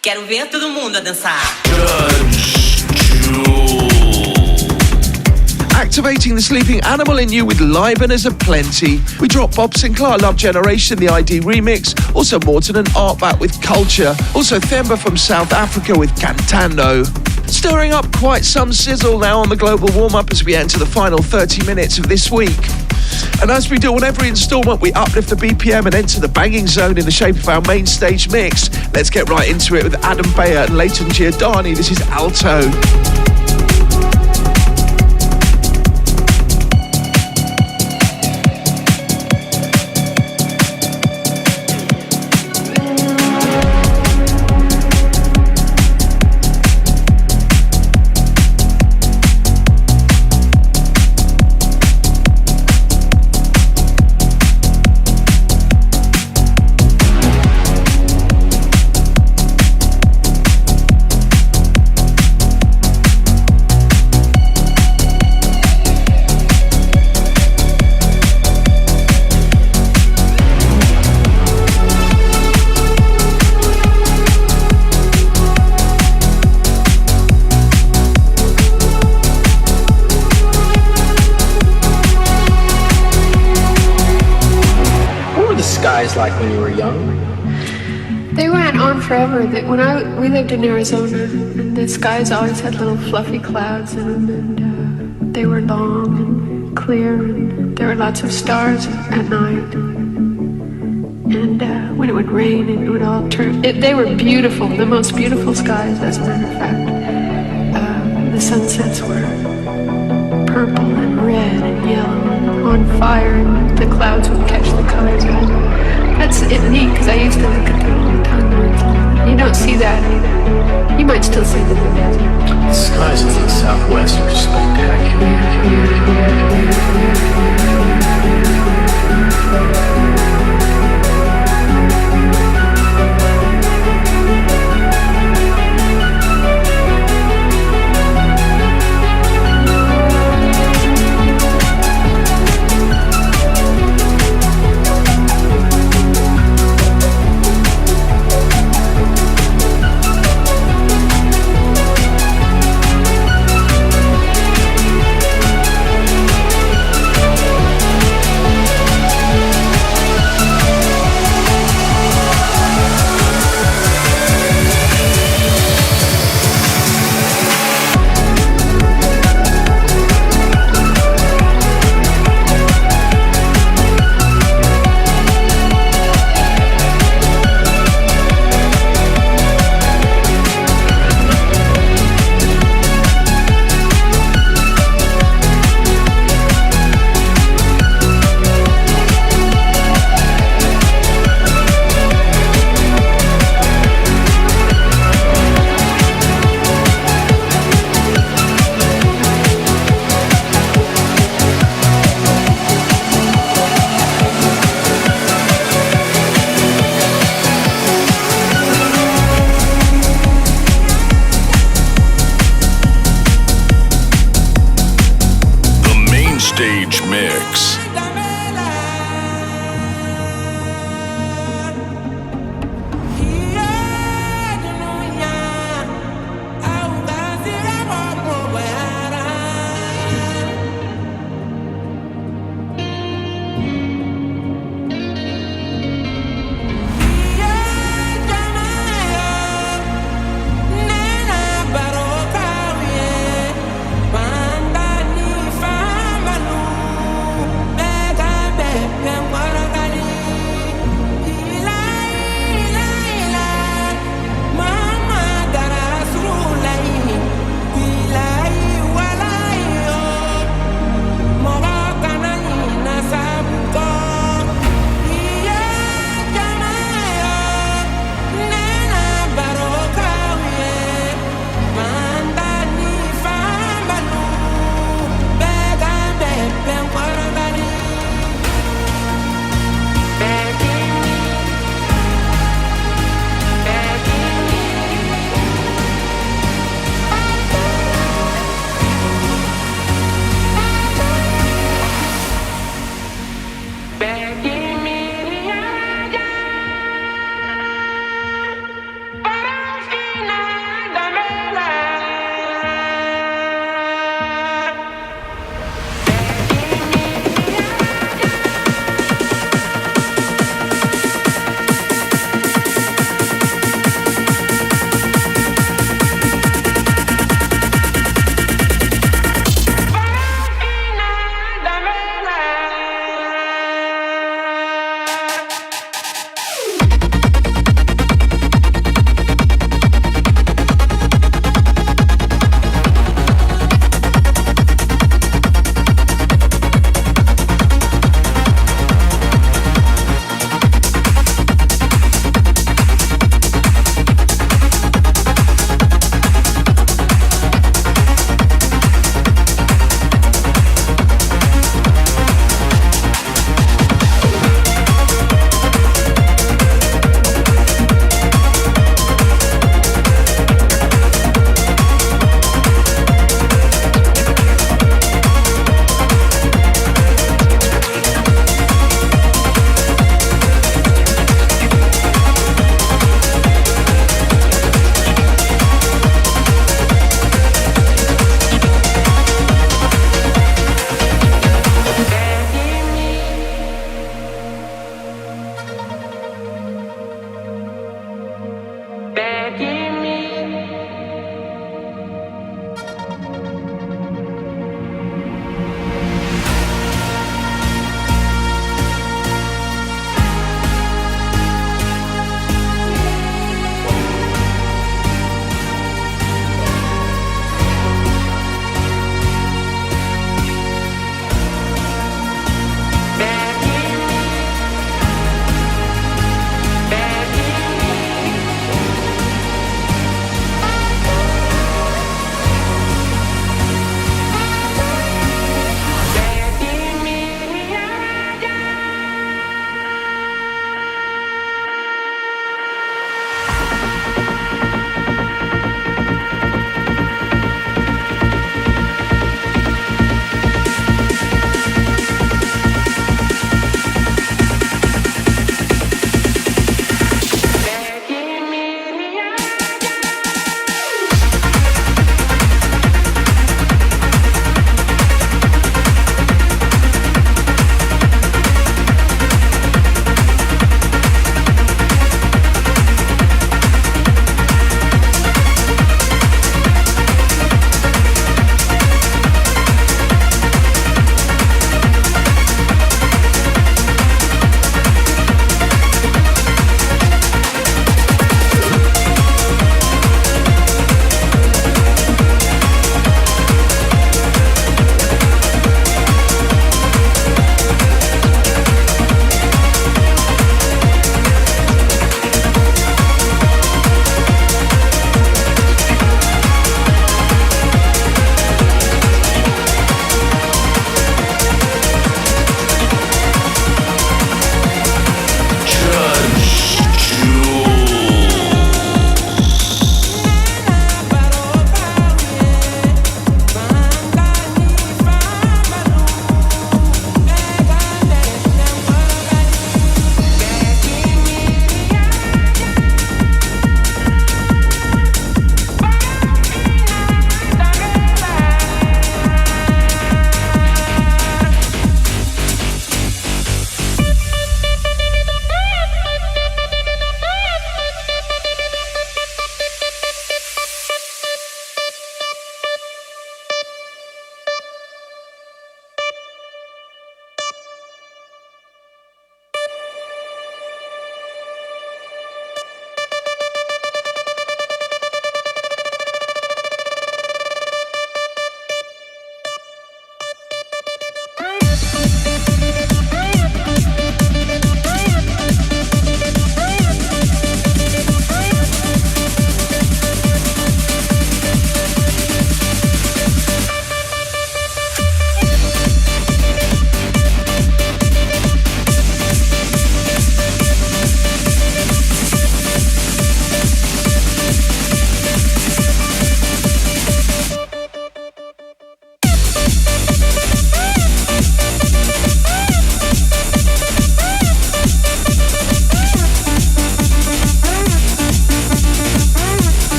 Quero ver todo mundo a dançar. Activating the sleeping animal in you with Liveners aplenty. We drop Bob Sinclair, Love Generation, the ID remix. Also Morton and Artbat with Culture. Also Themba from South Africa with Cantando. Stirring up quite some sizzle now on the global warm-up as we enter the final 30 minutes of this week. And as we do on every instalment, we uplift the BPM and enter the banging zone in the shape of our main stage mix. Let's get right into it with Adam Bayer and Leighton Giordani. This is Alto. Like when you were young? They went on forever. We lived in Arizona, and the skies always had little fluffy clouds in them, and they were long and clear, and there were lots of stars at night. And when it would rain, it would all turn. They were beautiful, the most beautiful skies, as a matter of fact. The sunsets were purple and red and yellow and on fire, and the clouds would catch the colors of it. That's neat, because I used to look at them all the time. You don't see that either. You might still see them in the desert. The skies in the Southwest are spectacular. mix.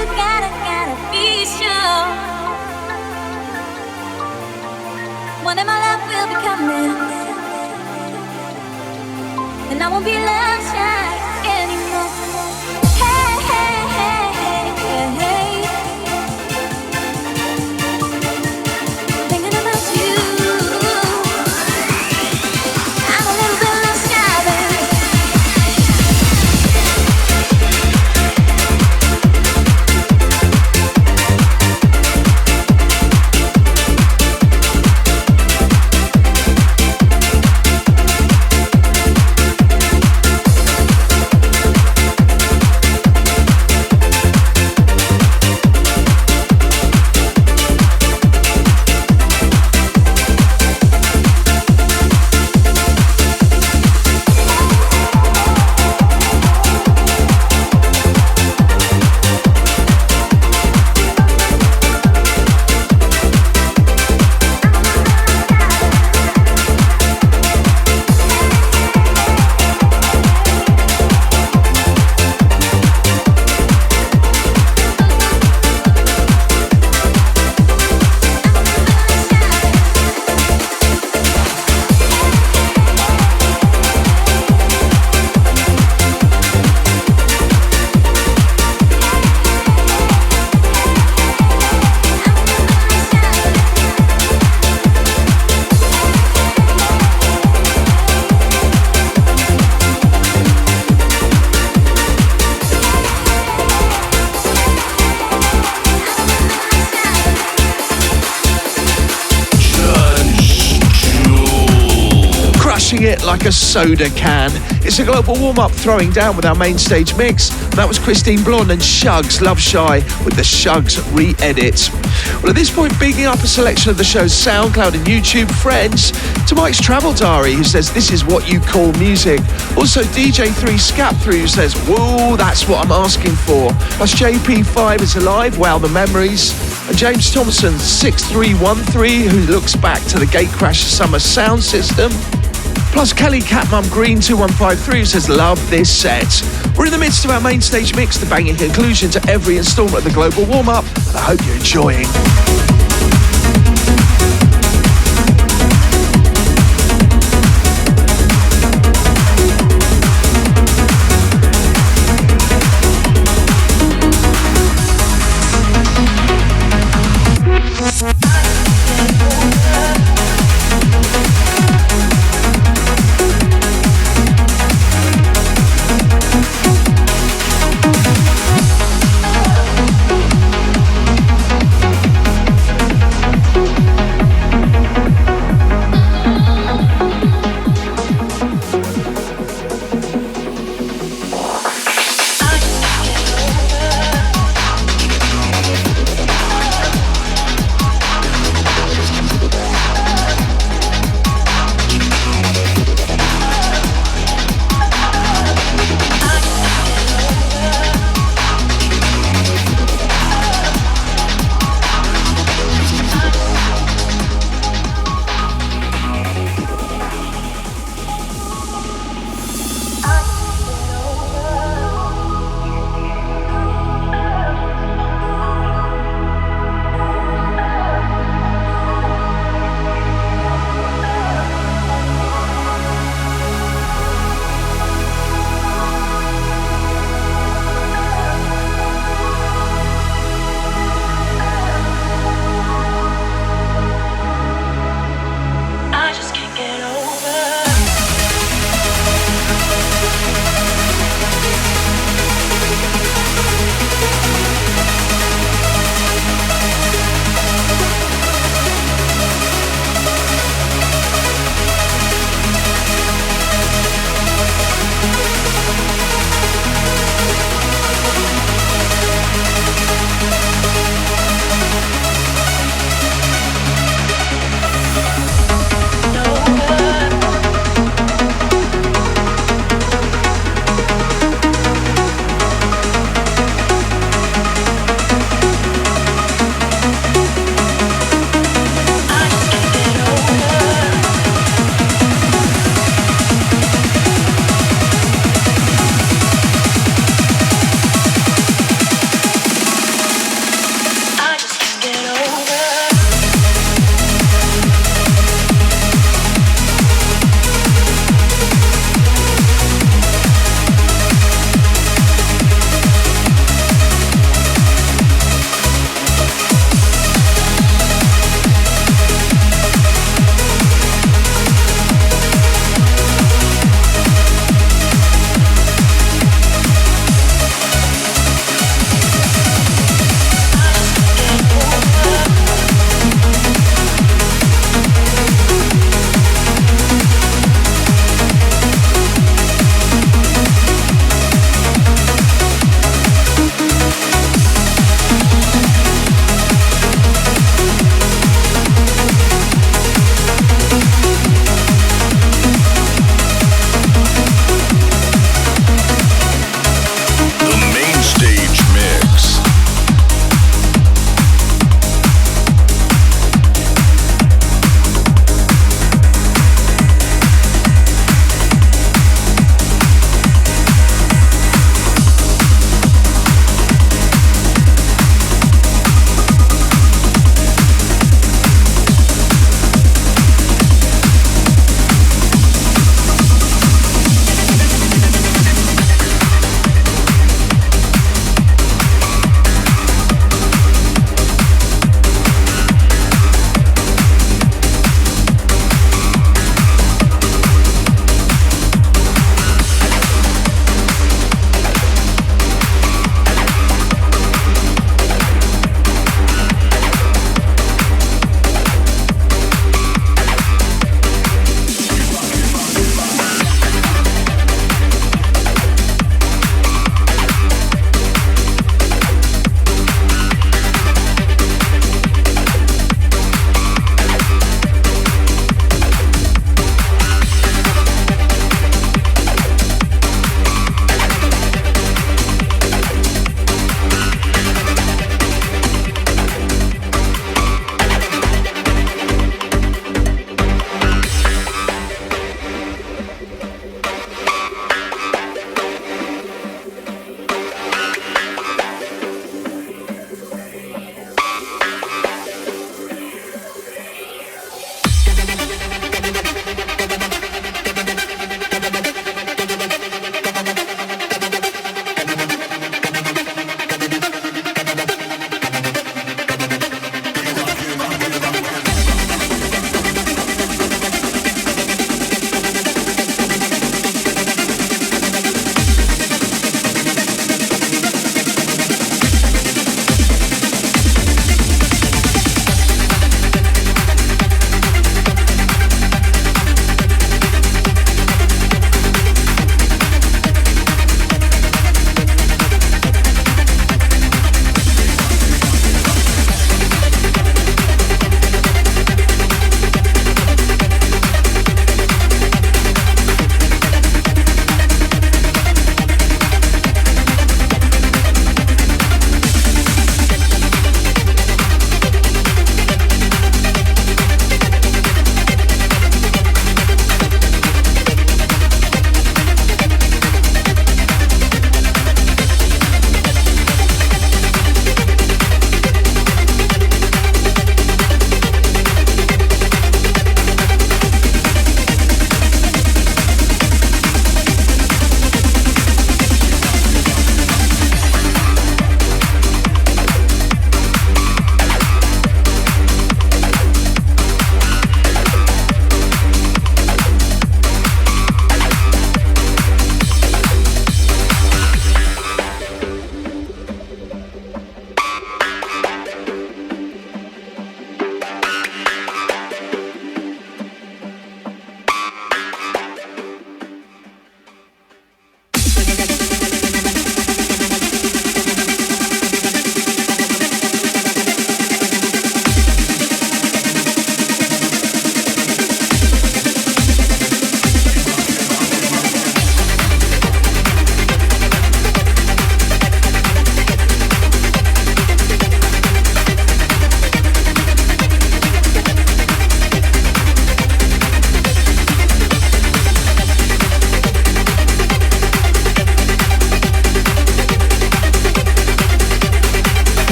gotta be sure. One day my love will be coming, and I won't be left shy anymore. Hey, hey, hey, hey, hey, hey. Thinking about you, I'm a little bit left shy, baby. It like a soda can. It's a global warm-up throwing down with our main stage mix. That was Christine Blonde and Shugs Love Shy with the Shugs re-edit. Well, at this point, bigging up a selection of the show's SoundCloud and YouTube friends, to Mike's Travel Diary, who says this is what you call music. Also DJ3 Scap Through, who says, whoa, that's what I'm asking for. Plus JP5 is alive, wow, the memories. And James Thompson 6313, who looks back to the Gatecrash Summer sound system. Plus Kelly Catmum Green 2153 says, love this set. We're in the midst of our main stage mix, the banging conclusion to every instalment of the Global Warm-Up. I hope you're enjoying.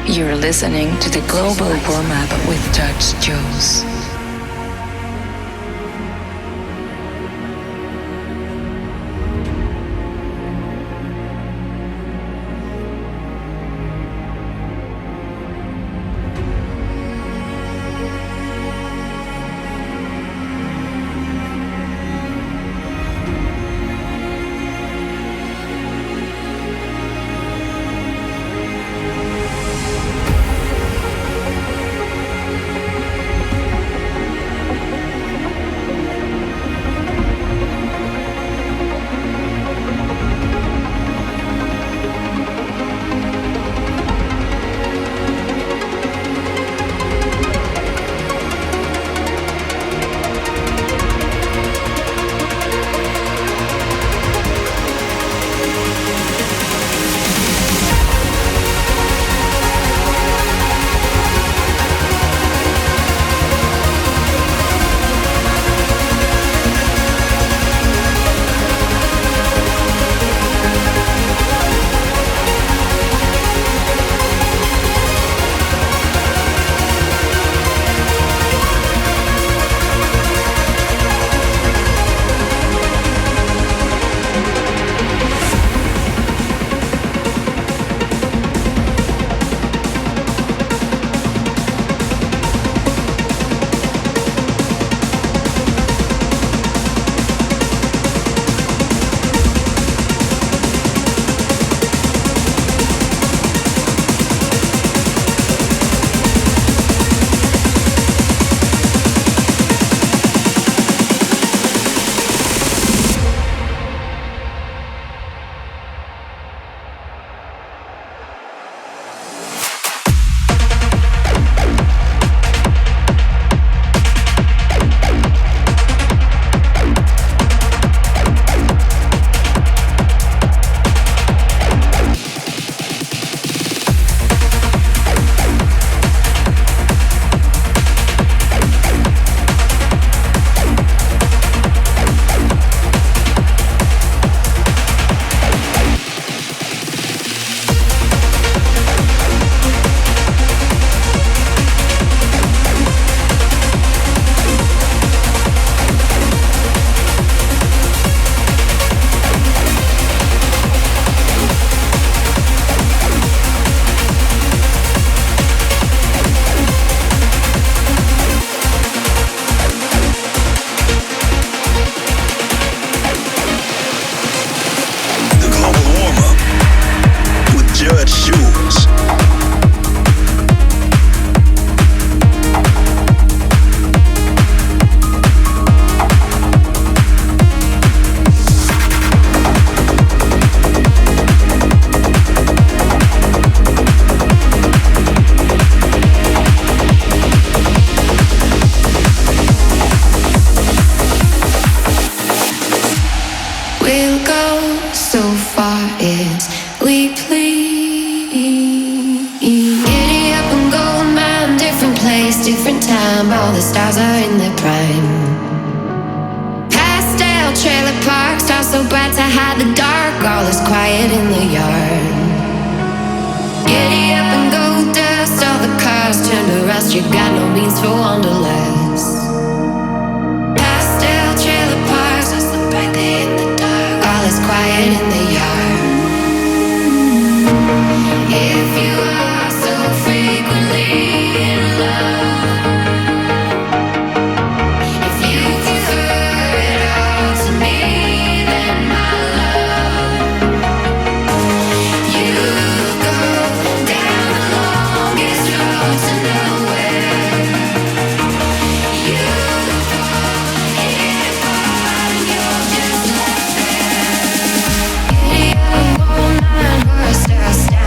You're listening to the Global Warm-Up with Judge Jules.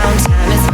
Downtown is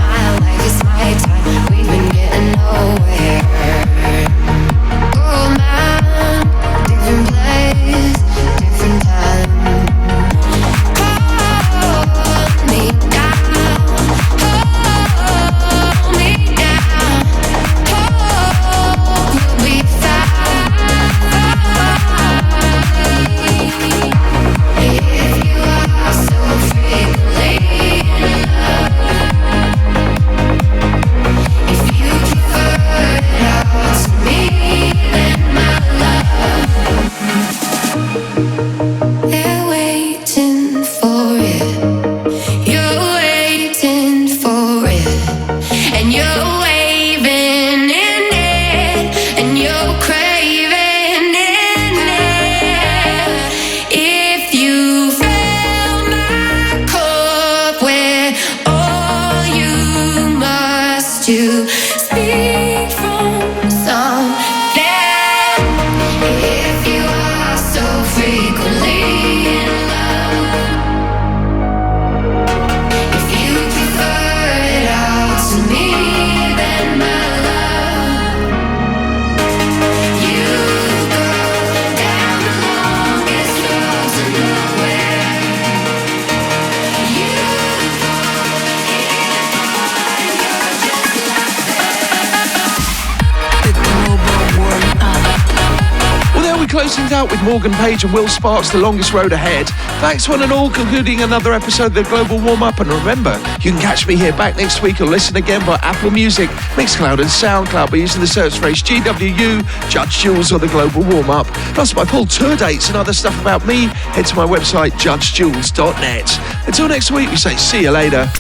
to speak from something. If you are so frequently in love, if you prefer it all to me, then my love, you go down the longest road to nowhere. You Well, there we close things out with Morgan Page and Will Sparks, The Longest Road Ahead. Thanks one and all, concluding another episode of the Global Warm-Up. And remember, you can catch me here back next week or listen again by Apple Music, Mixcloud and Soundcloud by using the search phrase GWU, Judge Jules or the Global Warm-Up. Plus my full tour dates and other stuff about me, head to my website, judgejules.net. Until next week, we say see you later.